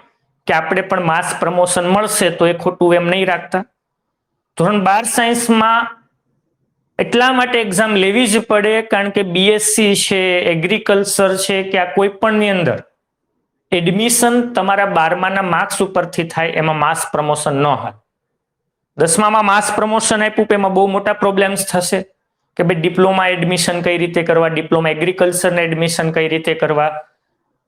કે આપણે પણ માસ પ્રમોશન મળશે તો એ ખોટું વેમ નહીં રાખતા. ધોરણ 12 સાયન્સમાં એટલા માટે એક્ઝામ લેવી જ પડે કારણ કે BSc છે, એગ્રીકલ્ચર છે, કે આ કોઈ પણની અંદર એડમિશન તમારા 12માના માર્ક્સ ઉપરથી થાય, એમાં માસ પ્રમોશન ન હોય. 10મામાં માસ પ્રમોશન આપ્યું તો એમાં બહુ મોટા પ્રોબ્લેમ્સ થશે કે ભાઈ ડિપ્લોમા એડમિશન કઈ રીતે કરવા, ડિપ્લોમા એગ્રીકલ્ચરને એડમિશન કઈ રીતે કરવા,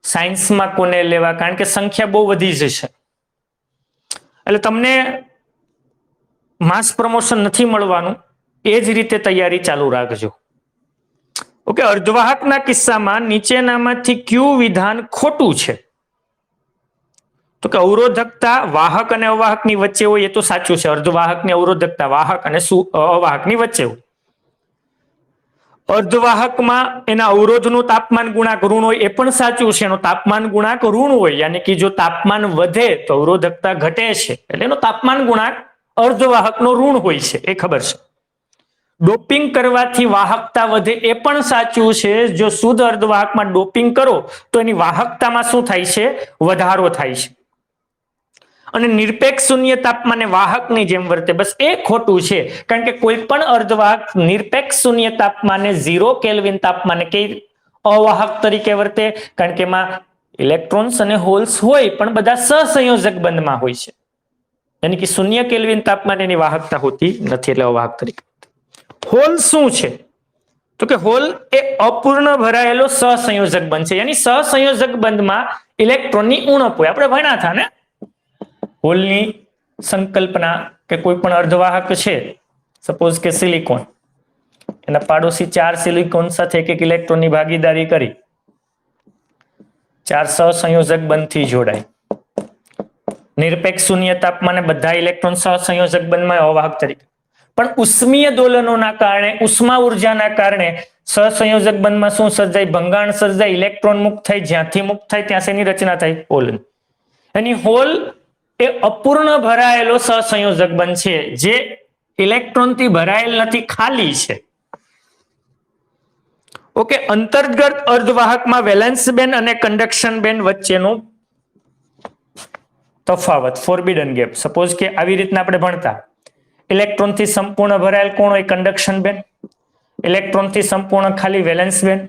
સાયન્સમાં કોને લેવા, કારણ કે સંખ્યા બહુ વધી જશે. એટલે તમને માસ પ્રમોશન નથી મળવાનું, એ જ રીતે તૈયારી ચાલુ રાખજો. ઓકે, અર્ધવાહકના કિસ્સામાં નીચેનામાંથી કયું વિધાન ખોટું છે? તો કે અવરોધકતા વાહક અને અવાહકની વચ્ચે હોય, એ તો સાચું છે. અર્ધવાહકની અવરોધકતા વાહક અને અવાહકની વચ્ચે હોય. અર્ધવાહકમાં એના અવરોધનું તાપમાન ગુણાંક ઋણ હોય, એ પણ સાચું છે. એનો તાપમાન ગુણાંક ઋણ હોય, યાની કે જો તાપમાન વધે તો અવરોધકતા ઘટે છે, એટલે એનો તાપમાન ગુણાંક અર્ધવાહકનો ઋણ હોય છે, એ ખબર છે. ડોપિંગ કરવાથી વાહકતા વધે, એ પણ સાચું છે. જો શુદ્ધ અર્ધવાહકમાં ડોપિંગ કરો તો એની વાહકતામાં શું થાય છે, વધારો થાય છે. અને નિરપેક્ષ શૂન્ય તાપમાને વાહકની જેમ વર્તે. બસ એ ખોટું છે, કારણ કે કોઈ પણ અર્ધવાહક નિરપેક્ષ શૂન્ય તાપમાને 0 કેલ્વિન તાપમાને કે અવાહક તરીકે વર્તે, કારણ કે એમાં ઇલેક્ટ્રોન્સ અને હોલ્સ હોય પણ બધા સહસંયોજક બંધમાં હોય છે, યાની કે 0 કેલ્વિન તાપમાને એની વાહકતા હોતી નથી, એટલે અવાહક તરીકે. હોલ શું છે? તો કે હોલ એ અપૂર્ણ ભરાયેલો સહસંયોજક બંધ છે, યાની સહસંયોજક બંધમાં ઇલેક્ટ્રોનની ઉણપ હોય. આપણે ભણ્યા હતા ને હોલની સંકલ્પના, કે કોઈ પણ અર્ધવાહક છે, સપોઝ કે સિલિકોન, એના પાડોશી 4 સિલિકોન સાથે એક ઇલેક્ટ્રોનની ભાગીદારી કરી 4 સહસંયોજક બંધથી જોડાય. નિરપેક્ષ શૂન્ય તાપમાને બધા ઇલેક્ટ્રોન સહસંયોજક બંધમાં અવાહક તરીકે. પણ ઉષ્મીય દોલનોના કારણે, ઉષ્મા ઉર્જાના કારણે સહસંયોજક બંધમાં શું સર્જાય? ભંગાણ સર્જાય, ઇલેક્ટ્રોન મુક્ત થાય, જ્યાંથી મુક્ત થાય ત્યાં શેની રચના થાય? હોલ. એની હોલ એ અપૂર્ણ ભરાયેલો સહસંયોજક બંધ છે, જે ઇલેક્ટ્રોનથી ભરાયેલ નથી, ખાલી છે. ઓકે. અંતર્ગત અર્ધવાહકમાં વેલેન્સ બેન્ડ અને કન્ડક્શન બેન્ડ વચ્ચેનો તફાવત, ફોરબિડન ગેપ. સપોઝ કે આવી રીતના આપણે ભણતા, ઇલેક્ટ્રોનથી સંપૂર્ણ ભરાયેલ કોણ હોય? Conduction band. ઇલેક્ટ્રોનથી સંપૂર્ણ ખાલી વેલેન્સ બેન્ડ.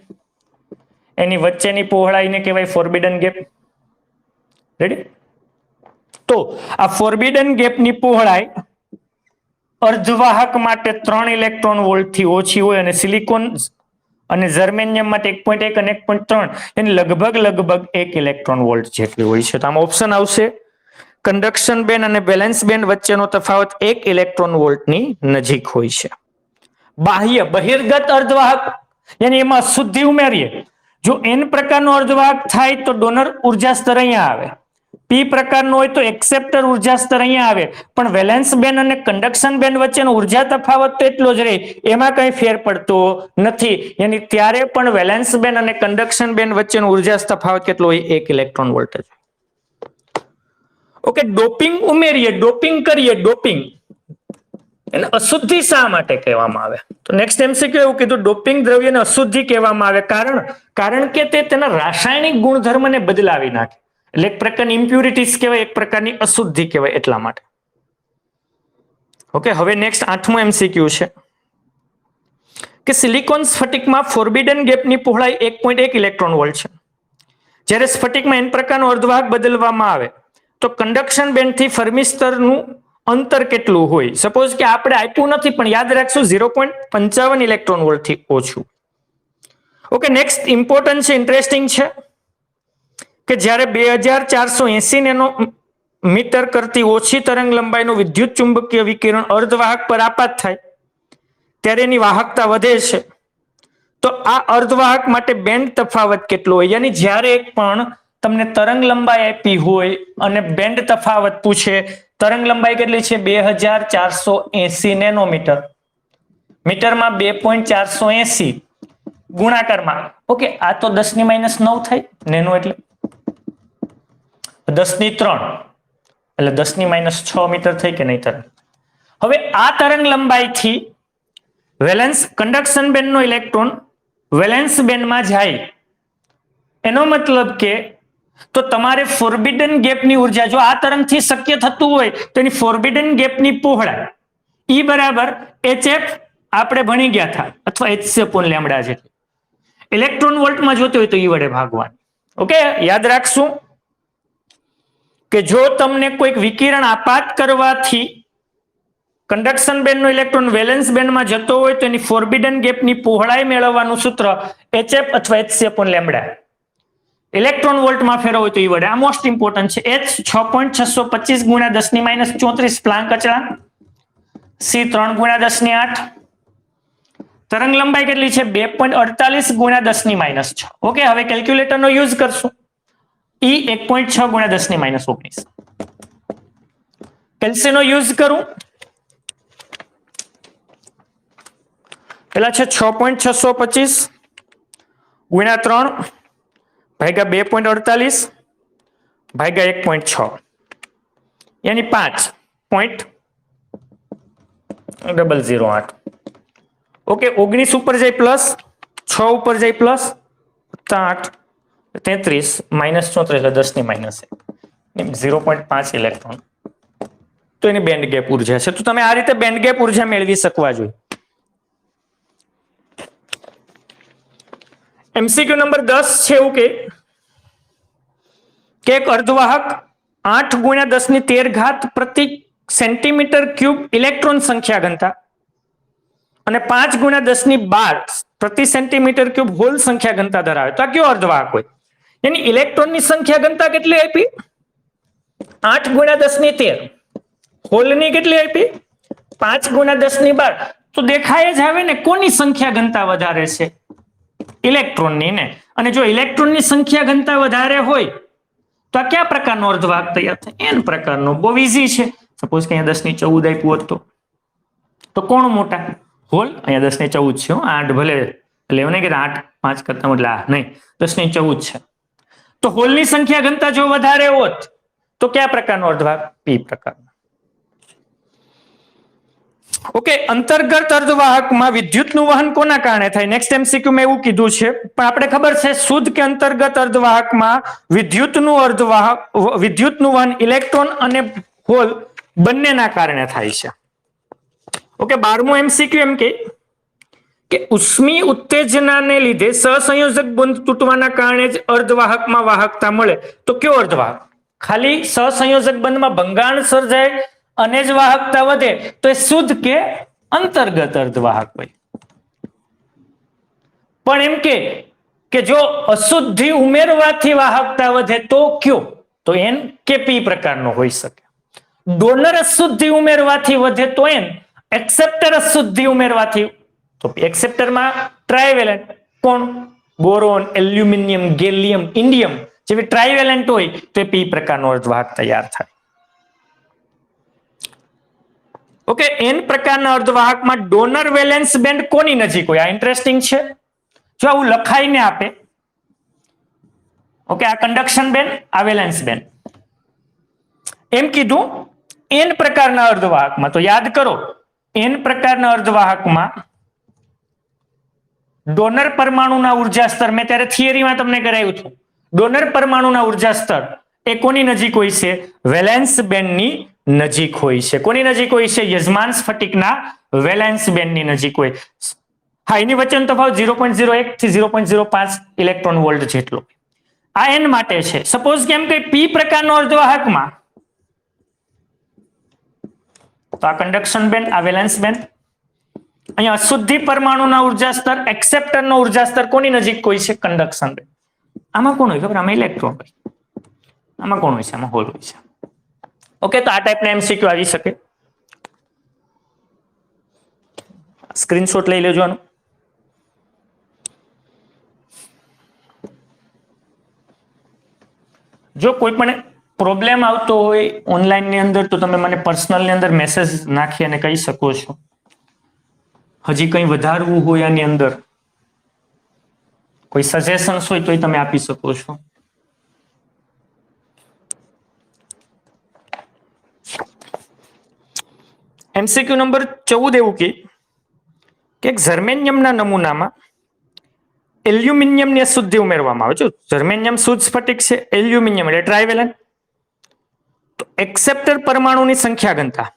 એની વચ્ચેની પહોળાઈને કહેવાય ફોરબિડન ગેપ. રેડી? તો આ ફોરબિડન ગેપની પહોળાઈ અર્ધવાહક માટે 3 ઇલેક્ટ્રોન વોલ્ટથી ઓછી હોય, અને સિલિકોન અને જર્મેનિયમ માટે 1.1 અને 1.3, એની લગભગ 1 ઇલેક્ટ્રોન વોલ્ટ જેટલી હોય છે. તો આમાં ઓપ્શન આવશે કન્ડક્શન બેન્ડ અને વેલેન્સ બેન્ડ વચ્ચેનો તફાવત 1 ઇલેક્ટ્રોન વોલ્ટની નજીક હોય છે. બાહ્ય બહિર્ગત અર્ધવાહક, યાની એમાં અશુદ્ધિ ઉમેરીએ. જો N પ્રકારનો અર્ધવાહક થાય તો ડોનર ઉર્જા સ્તર અહીંયા આવે, P પ્રકારનો હોય તો એક્સેપ્ટર ઉર્જા સ્તર અહીંયા આવે, પણ વેલેન્સ બેન્ડ અને કન્ડક્શન બેન્ડ વચ્ચેનો ઉર્જા તફાવત તો એટલો જ રહે, એમાં કઈ ફેર પડતો નથી. યાની ત્યારે પણ વેલેન્સ બેન્ડ અને કન્ડક્શન બેન્ડ વચ્ચેનો ઉર્જા તફાવત કેટલો હોય? 1 ઇલેક્ટ્રોન વોલ્ટ. ઓકે. ડોપિંગ ઉમેરીએ, ડોપિંગ કરીએ, ડોપિંગ એને અશુદ્ધિ શા માટે કહેવામાં આવે? તો નેક્સ્ટ એમસીક્યુ એવું કીધું, ડોપિંગ દ્રવ્યને અશુદ્ધિ કહેવામાં આવે કારણ કે તે તેના રાસાયણિક ગુણધર્મને બદલાવી નાખે, એટલે એક પ્રકારની ઇમ્પ્યુરિટીઝ કહેવાય, એક પ્રકારની અશુદ્ધિ કહેવાય, એટલા માટે. ઓકે. હવે નેક્સ્ટ 8મો એમસીક્યુ છે કે સિલિકોન સ્ફટિકમાં ફોરબિડન ગેપની પહોળાઈ 1.1 ઇલેક્ટ્રોન વોલ્ટ છે. જ્યારે સ્ફટિકમાં N પ્રકારનો અર્ધવાહક બદલવામાં આવે તો કન્ડક્શન બેન્ડથી ફર્મી સ્તરનું અંતર કેટલું હોય? સપોઝ કે આપણે આપ્યું નથી, પણ યાદ રાખશું 0.55 ઇલેક્ટ્રોન વોલ્ટથી ઓછું. ઓકે. નેક્સ્ટ ઇમ્પોર્ટન્ટ છે, ઇન્ટરેસ્ટિંગ છે કે જ્યારે 2480 નેનોમીટર કરતી ઓછી તરંગ લંબાઈનું વિદ્યુત ચુંબકીય વિકિરણ અર્ધવાહક પર આપાત થાય ત્યારે એની વાહકતા વધે છે. તો આ અર્ધવાહક માટે બેન્ડ તફાવત કેટલો હોય? યાની જ્યારે પણ તમને તરંગ લંબાઈ આપી હોય અને બેન્ડ તફાવત પૂછે, તરંગ લંબાઈ કેટલી છે? 2480 નેનોમીટર, મીટરમાં 2.480 ગુણાકારમાં. ઓકે. આ તો 10⁻9 થાય, નેનો એટલે 10⁻3, એટલે 10⁻6 મીટર થઈ કે નહીં તરંગ. હવે આ તરંગ લંબાઈથી વેલેન્સ કન્ડક્શન બેન્ડનો ઇલેક્ટ્રોન વેલેન્સ બેન્ડમાં જાય, એનો મતલબ કે તો તમારે ફોરબિડન ગેપની ઉર્જા, જો આ તરંગથી શક્ય થતું હોય તો એની ફોરબિડન ગેપની પહોળાઈ E બરાબર HF આપણે ભણી ગયા હતા, અથવા hc/λ જેટલી. ઇલેક્ટ્રોન વોલ્ટમાં જોતી હોય તો E વડે ભાગવાની. ઓકે. યાદ રાખશું કે જો તમને કોઈક વિકિરણ આપાત કરવાથી કન્ડક્શન બેન્ડનો ઇલેક્ટ્રોન વેલેન્સ બેન્ડમાં જતો હોય તો એની ફોરબિડન ગેપની પહોળાઈ મેળવવાનું સૂત્ર HF અથવા hc/λ. ઇલેક્ટ્રોન વોલ્ટમાં ફેરવો તો E વડે. આ મોસ્ટ ઇમ્પોર્ટન્ટ છે. H 6.625 ગુણ્યા 10⁻34 પ્લાન્ક અચળાંક, C 3 ગુણ્યા 10⁸. તરંગ લંબાઈ કેટલી છે? 2.48 ગુણ્યા 10⁻6. ઓકે. હવે કેલ્ક્યુલેટરનો યુઝ કરશું. E 1.6 ગુણ્યા 10⁻19. કેલ્સીનો યુઝ કરું. પેલા છે 6.625 ગુણ્યા 3 ભાગ્યા 2.48 ભાગ્યા 1.6, યાની 5.008. ઓકે. 19 ઉપર જાય પ્લસ, 6 ઉપર જાય પ્લસ, 8 33 -34 એટલે 10⁻1. 0.5 ઇલેક્ટ્રોન, તો એની બેન્ડ ગેપ ઉર્જા છે. તો તમે આ રીતે બેન્ડ ગેપ ઉર્જા મેળવી શકવા જોઈએ. MCQ નંબર 10 છે એવું કે એક અર્ધવાહક 8 ગુણ્યા 10 ની 13 ઘાત પ્રતિ સેન્ટીમીટર ક્યુબ ઇલેક્ટ્રોન સંખ્યા ઘનતા અને 5 ગુણ્યા 10 ની 12 પ્રતિ સેન્ટીમીટર ક્યુબ હોલ સંખ્યા ઘનતા ધરાવે, તો આ કયો અર્ધવાહક હોય? એની ઇલેક્ટ્રોનની સંખ્યા ઘનતા કેટલી આપી? 8 ગુણ્યા 10 ની 13. હોલની કેટલી આપી? 5 ગુણ્યા 10 ની 12. તો દેખાય જ આવે ને કોની સંખ્યા ઘનતા વધારે છે? ઇલેક્ટ્રોનની ને. અને જો ઇલેક્ટ્રોનની સંખ્યા ઘનતા વધારે હોય તો આ કયા પ્રકારનો અર્ધવાહક તૈયાર થાય? એન પ્રકારનો. બહુ ઈઝી છે. સપોઝ કે અહીંયા 10 ની 14 આપ્યું હોત તો કોણ મોટા? હોલ. અહીંયા 10 ની 14 છે. 8 ભલે એટલે એવું નહીં કે 8 5 કરતા એટલે નહીં, 10 ની 14 છે. તો હોલની સંખ્યા ઘનતા જો વધારે હોત તો કયા પ્રકારનો અર્ધવાહક? પી પ્રકારનો. ઓકે, અંતર્ગત અર્ધવાહકમાં વિદ્યુતનું વહન કોના કારણે થાય? નેક્સ્ટ MCQ માં એવું કીધું છે, પણ આપણે ખબર છે શુદ્ધ કે અંતર્ગત અર્ધવાહકમાં વિદ્યુતનું વહન ઇલેક્ટ્રોન અને હોલ બંનેના કારણે થાય છે. ઓકે, 12મું MCQ એમ કે ઉષ્મી ઉત્તેજનાને લીધે સહસંયોજક બંધ તૂટવાના કારણે જ અર્ધવાહકમાં વાહકતા મળે, તો કયો અર્ધવાહક? ખાલી સહસંયોજક બંધમાં ભંગાણ સર્જાય અને જ વાહકતા વધે તો એ શુદ્ધ કે અંતર્ગત અર્ધવાહક હોય. પણ એમ કે જો અશુદ્ધિ ઉમેરવાથી વાહકતા વધે તો કયો? તો એન કે પી પ્રકારનો હોઈ શકે. ડોનર અશુદ્ધિ ઉમેરવાથી વધે તો એન, એક્સેપ્ટર અશુદ્ધિ ઉમેરવાથી તો એક્સેપ્ટરમાં ટ્રાયવેલેન્ટ કોણ? બોરોન, એલ્યુમિનિયમ, ગેલિયમ, ઇન્ડિયમ જેવી ટ્રાયવેલેન્ટ હોય તો પી પ્રકારનો અર્ધવાહક તૈયાર થાય. ઓકે, એન પ્રકારના અર્ધવાહકમાં ડોનર વેલેન્સ બેન્ડ કોની નજીક હોય? આ ઇન્ટરેસ્ટિંગ છે. જો આવું લખાઈને આપે, ઓકે, આ કન્ડક્શન બેન્ડ, આ વેલેન્સ બેન્ડ, એમ કીધું એન પ્રકારના અર્ધવાહકમાં. તો યાદ કરો, એન પ્રકારના અર્ધવાહકમાં ડોનર પરમાણુના ઉર્જા સ્તર, મેં ત્યારે થિયરીમાં તમને કરાવ્યું હતું, ડોનર પરમાણુના ઉર્જા સ્તર એ કોની નજીક હોય છે? વેલેન્સ બેન્ડની નજીક હોય છે. કોની નજીક હોય છે? યજમાન સ્ફટિકના વેલેન્સ બેન્ડની નજીક હોય. હા, એની વચ્ચેનો તફાવત 0.01 થી 0.05 ઇલેક્ટ્રોન વોલ્ટ જેટલો. આ એન માટે છે. સપોઝ કેમ કે પી પ્રકારનો અર્ધવાહકમાં તો આ કન્ડક્શન બેન્ડ, આ વેલેન્સ બેન્ડ, અહીંયા અશુદ્ધિ પરમાણુના ઉર્જા સ્તર, એક્સેપ્ટરનો ઉર્જા સ્તર કોની નજીક હોય છે? Conduction band. આમાં કોણ હોય ખબર? આમાં ઇલેક્ટ્રોન હોય. આમાં કોણ હોય છે? આમાં હોલ હોય છે. ઓકે, તો આ ટાઈપના MCQ આવી શકે. સ્ક્રીનશોટ લઈ લેજો આનો. જો કોઈ પણ પ્રોબ્લેમ આવતો હોય ઓનલાઈન ની અંદર તો તમે મને પર્સનલ ની અંદર મેસેજ નાખી અને કહી શકો છો. હજી કંઈ વધારવું હોય આની અંદર, કોઈ સજેશન્સ હોય તો એ તમે આપી શકો છો. MCQ નંબર 14 એવું કે એક ઝર્મેનિયમના નમૂનામાં એલ્યુમિનિયમની અશુદ્ધિ ઉમેરવામાં આવે છે. ઝર્મેનિયમ શુદ્ધ સ્ફટિક છે, એલ્યુમિનિયમ એટલે ટ્રાયવેલેન્ટ. તો એક્સેપ્ટર પરમાણુની સંખ્યા ઘનતા,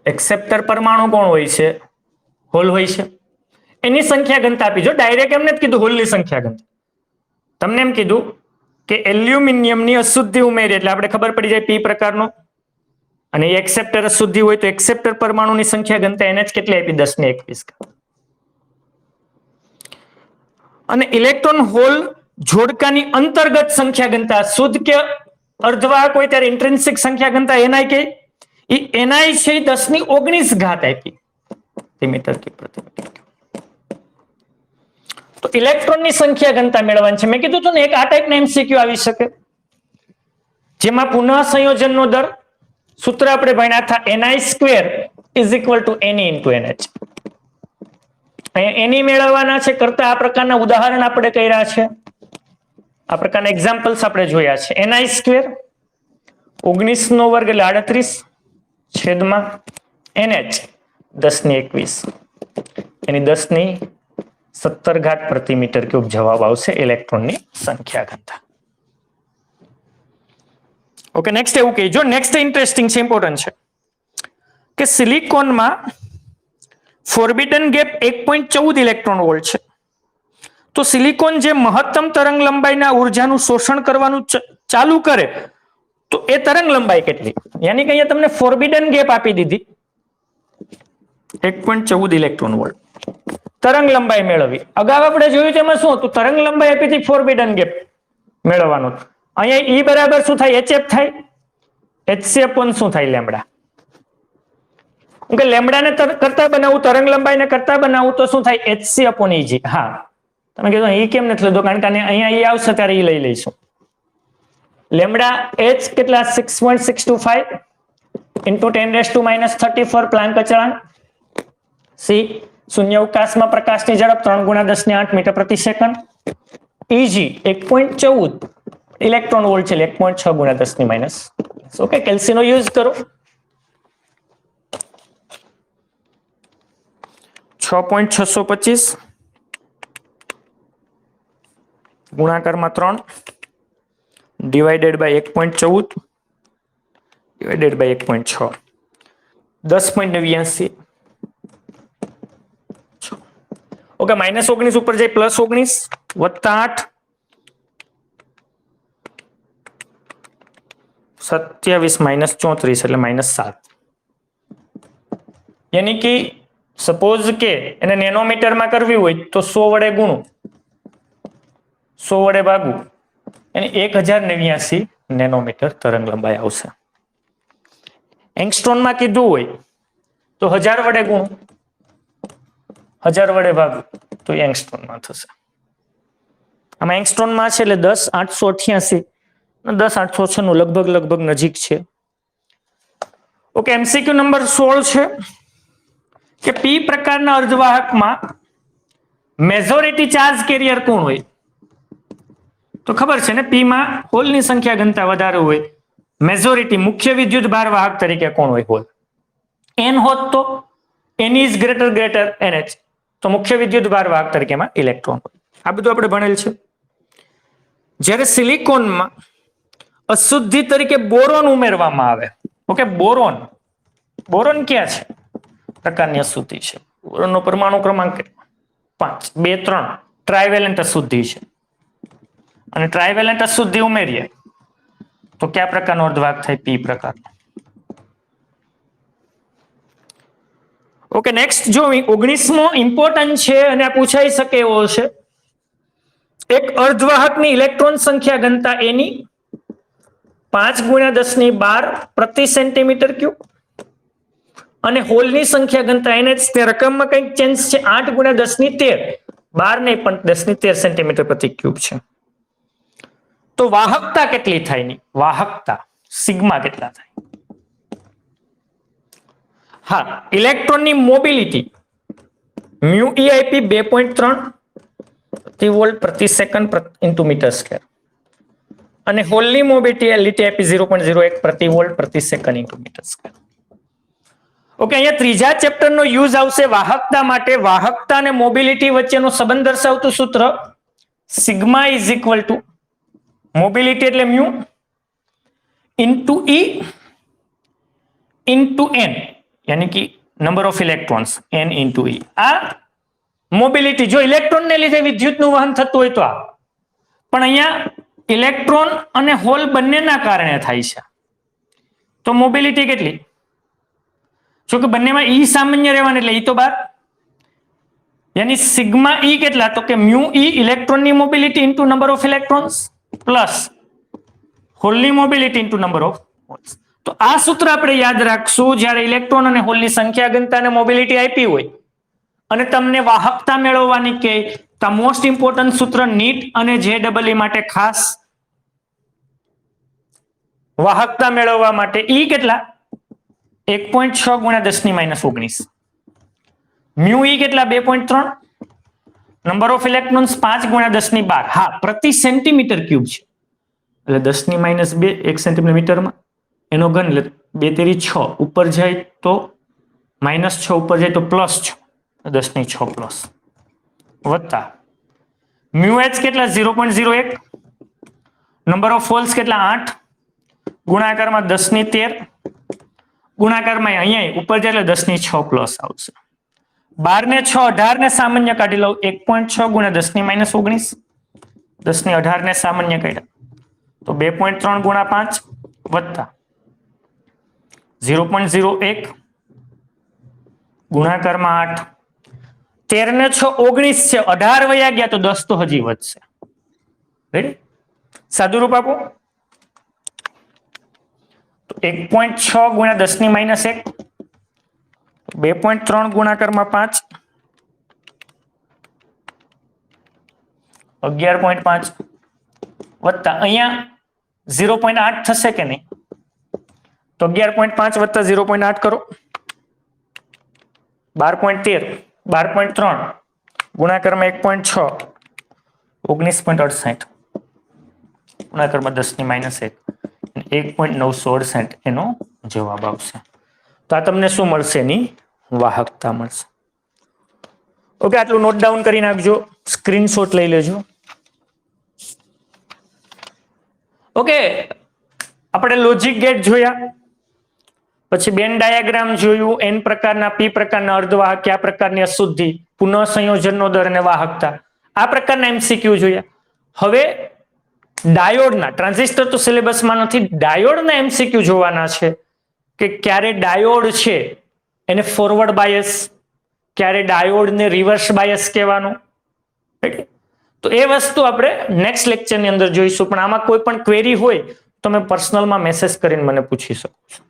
એક્સેપ્ટર પરમાણુ કોણ હોય છે? હોલ હોય છે. એની સંખ્યા ઘનતા આપી. જો ડાયરેક્ટ એમને જ કીધું હોલની સંખ્યા ઘનતા, તમને એમ કીધું કે એલ્યુમિનિયમની અશુદ્ધિ ઉમેરી એટલે આપણે ખબર પડી જાય પી પ્રકારનો, અને એક્સેપ્ટર અશુદ્ધિ હોય તો એક્સેપ્ટર પરમાણુની સંખ્યા ઘનતા એને જ કેટલી આપી? 10^21. અને ઇલેક્ટ્રોન હોલ જોડકાની અંતર્ગત સંખ્યા ઘનતા, શુદ્ધ કે અર્ધવાહક હોય ત્યારે ઇન્ટ્રિન્સિક સંખ્યા ઘનતા એનઆઈ કે એનઆઈ છે 10^19 આપી મીટર ક્યુબ પ્રતિ મીટર. તો ઇલેક્ટ્રોનની સંખ્યા ઘનતા મેળવવાની છે. મેં કીધું હતું ને એક આ ટાઈપના MCQ આવી શકે જેમાં પુનઃ સંયોજનનો દર, સૂત્ર આપણે ભણ્યા હતા Ni² = Ne × NH. અહીંયા એની મેળવવાના છે કરતા આ પ્રકારના ઉદાહરણ આપણે કર્યા છે, આ પ્રકારના એક્ઝામ્પલ્સ આપણે જોયા છે. Ni² 19^2 = 38 NH 10^21 એની 10^17 પ્રતિ મીટર ક્યુબ જવાબ આવશે ઇલેક્ટ્રોનની સંખ્યા ઘનતા. ઓકે નેક્સ્ટ એવું કહે, જો નેક્સ્ટ ઇન્ટરેસ્ટિંગ છે, ઇમ્પોર્ટન્ટ છે કે સિલિકોનમાં ફોરબિડન ગેપ 1.14 ઇલેક્ટ્રોન વોલ્ટ છે. તો સિલિકોન જે મહત્તમ તરંગ લંબાઈના ઉર્જાનું શોષણ કરવાનું ચાલુ કરે તો એ તરંગ લંબાઈ કેટલી, યાની કે અહીંયા તમને ફોરબિડન ગેપ આપી દીધી 1.14 ઇલેક્ટ્રોન વોલ્ટ, તરંગ લંબાઈ મેળવી. અગાઉ આપણે જોયું તેમાં શું હતું, તરંગ લંબાઈ આપી હતી, ફોરબિડન ગેપ મેળવવાનું. અહીંયા ઈ બરાબર શું થાય, HF થાય, HC અપોન શું થાય, લેમ્બડા. કે લેમ્બડાને કરતા બનાવું, તરંગ લંબાઈને કરતા બનાવું તો શું થાય, HC અપોન EG. હા તમે કીધું એ કેમ નથી લીધો, કારણ કે અહીંયા ઈ આવશે ત્યારે ઈ લઈ લઈશું. લેમ્બડા H કેટલા 6.625 ઇન્ટુ 10⁻⁻34 પ્લાન્ક અચળાંક. સી શૂન્યાવકાશમાં પ્રકાશની ઝડપ 3 × 10⁸ મીટર પ્રતિ સેકન્ડ. EG 1.14 ઇલેક્ટ્રોન વોલ્ટ છે, 1.6 × 10⁻. ઓકે કેલ્સીનો યુઝ કરો. 6.625 ગુણાકારમાં 3 divided by 1.14 divided by 1.6 10.89. Okay -19 ઉપર જાય +19 +8 27 -34 એટલે -7. યાની કે સપોઝ કે એને નેનોમીટરમાં કરવી હોય તો 100 વડે ગુણું, 100 વડે ભાગવું, એને 1089 નેનોમીટર તરંગ લંબાઈ આવશે. એંગસ્ટ્રોનમાં કીધું હોય તો 1000 વડે ગુણું, 1000 વડે ભાગવું તો એંગસ્ટ્રોનમાં થશે. આમાં એંગસ્ટ્રોનમાં છે એટલે 10 888 10 896 લગભગ નજીક છે. ઓકે એમસીક્યુ નંબર 16 છે કે પી પ્રકારના અર્ધવાહકમાં મેજોરિટી ચાર્જ કેરિયર કોણ હોય? તો ખબર છે ને, પી માં હોલની સંખ્યા ઘનતા વધારે હોય, મેજોરિટી મુખ્ય વિદ્યુત ભાર વાહક તરીકે કોણ હોય? હોલ. એન હોત તો એન ઇઝ ગ્રેટર NH, તો મુખ્ય વિદ્યુત ભાર વાહક તરીકેમાં ઇલેક્ટ્રોન હોય. આ બધું આપણે ભણેલ છે. જ્યારે સિલિકોનમાં અશુદ્ધિ તરીકે બોરોન ઉમેરવામાં આવે, ઓકે બોરોન ક્યાં છે પ્રકારની અશુદ્ધિ છે? બોરોનનો પરમાણુ ક્રમાંક 5 2 3 ટ્રાયવેલેન્ટ અશુદ્ધિ છે, અને ટ્રાયવેલેન્ટ અશુદ્ધિ ઉમેરીએ તો કયા પ્રકારનો અર્ધવાહક થાય? પી પ્રકારનો. ઓકે નેક્સ્ટ જો 19મો ઇમ્પોર્ટન્ટ છે અને આ પૂછાઈ શકે એવો છે. એક અર્ધવાહકની ઇલેક્ટ્રોન સંખ્યા ઘનતા એની 5 × 10⁻12 પ્રતિ સેન્ટીમીટર ક્યુબ, અને હોલની સંખ્યા ઘનતા NH, તે રકમમાં કંઈક ચેન્જ છે, 8 × 10⁻13 12 નહીં પણ 10⁻13 સેન્ટીમીટર પ્રતિ ક્યુબ છે. તો વાહકતા કેટલી થાય? ની વાહકતા સિગ્મા કેટલા થાય? હા ઇલેક્ટ્રોનની મોબિલિટી મ્યુ E આપી 2.3 પ્રતિ વોલ્ટ પ્રતિ સેકન્ડ ઇન્ટુ મીટર સ્ક્વેર, અને હોલની મોબિલિટી આપી 0.01 પ્રતિ વોલ્ટ પ્રતિ second into metre square. Okay અહીંયા ત્રીજા ચેપ્ટરનો યુઝ આવશે વાહકતા માટે. વાહકતા અને મોબિલિટી વચ્ચેનો સંબંધ દર્શાવતું સૂત્ર sigma is equal to mobility એટલે mu into E into N, યાની કે number of electrons N into E. આ મોબિલિટી જો ઇલેક્ટ્રોનને લીધે વિદ્યુતનું વહન થતું હોય તો આ, પણ અહીંયા ઇલેક્ટ્રોન અને હોલ બંનેના કારણે થાય છે તો મોબિલિટી કેટલી? જો કે બંનેમાં E સામાન્ય રહેવાનું એટલે E તો બાર, યાની સિગ્મા E કેટલા? તો કે મ્યુ E ઇલેક્ટ્રોનની mobility into number of electrons plus હોલની mobility into number of holes. તો આ સૂત્ર આપણે યાદ રાખશું જ્યારે ઇલેક્ટ્રોન અને હોલની સંખ્યા ઘનતા અને મોબિલિટી આપી હોય અને તમને વાહકતા મેળવવાની કે તો મોસ્ટ ઇમ્પોર્ટન્ટ સૂત્ર નીટ અને JEE માટે ખાસ વાહકતા મેળવવા માટે E કેટલા? 1.6 × 10⁻19. મ્યુ E કેટલા? 2.3. Number of electrons 5 × 10⁻12. હા પ્રતિ સેન્ટીમીટર ક્યુબ છે એટલે 10⁻2 1 સેન્ટીમીટરમાં, એનો ઘન એટલે 2 તેરી 6, ઉપર જાય તો -6, ઉપર જાય તો +6, 10⁻6 પ્લસ વત્તા મ્યુ H કેટલા? 0.01. નંબર ઓફ હોલ્સ કેટલા? 8. ગુણાકારમાં 10 ની 13, ગુણાકારમાં અહીંયા ઉપર જાય એટલે 10 ની 6 પ્લસ આવશે. 12 ને 6 18 ને સામાન્ય કાઢી લઉં 1.6 ગુણ્યા 10 ની -19, 10 ની 18 ને સામાન્ય કાઢ્યા તો 2.3 ગુણ્યા 5 વત્તા 0.01 ગુણાકારમાં 8, 13 ને 6 19 છે, 18 વયા ગયા તો 10 તો હજી વધશે. રેડી? સાદું રૂપ આપો તો 1.6 ગુણ્યા 10 ની -1, 2.3 ગુણાકારમાં 5, 11.5 વત્તા અહીંયા 0.8 થશે કે નહીં? તો 11.5 વત્તા 0.8 કરો 12.13, 12.3 ગુણાકારમાં 1.6, 19.68 ગુણાકારમાં 10 ની -1, 1.968 એનો જવાબ આવશે. તો આ તમને શું મળશે? એની વાહકતા મળશે. ઓકે, આટલું નોટ ડાઉન કરી નાખજો, સ્ક્રીનશોટ લઈ લેજો. ઓકે, આપણે લોજિક ગેટ જોયા, પછી બેન ડાયાગ્રામ જોયું, એન પ્રકારના, પી પ્રકારના અર્ધવાહક, કયા પ્રકારની અશુદ્ધિ, પુનઃ સંયોજનનો દર અને વાહકતા, આ પ્રકારના એમસીક્યુ જોયા. હવે ડાયોડના, ટ્રાન્ઝિસ્ટર તો સિલેબસમાં નથી, ડાયોડના એમસીક્યુ જોવાના છે કે ક્યારે ડાયોડ છે એને ફોરવર્ડ બાયસ, ક્યારે ડાયોડને રિવર્સ બાયસ કહેવાનું. તો એ વસ્તુ આપણે નેક્સ્ટ લેક્ચરની અંદર જોઈશું. પણ આમાં કોઈ પણ ક્વેરી હોય તો તમે પર્સનલમાં મેસેજ કરીને મને પૂછી શકો છો.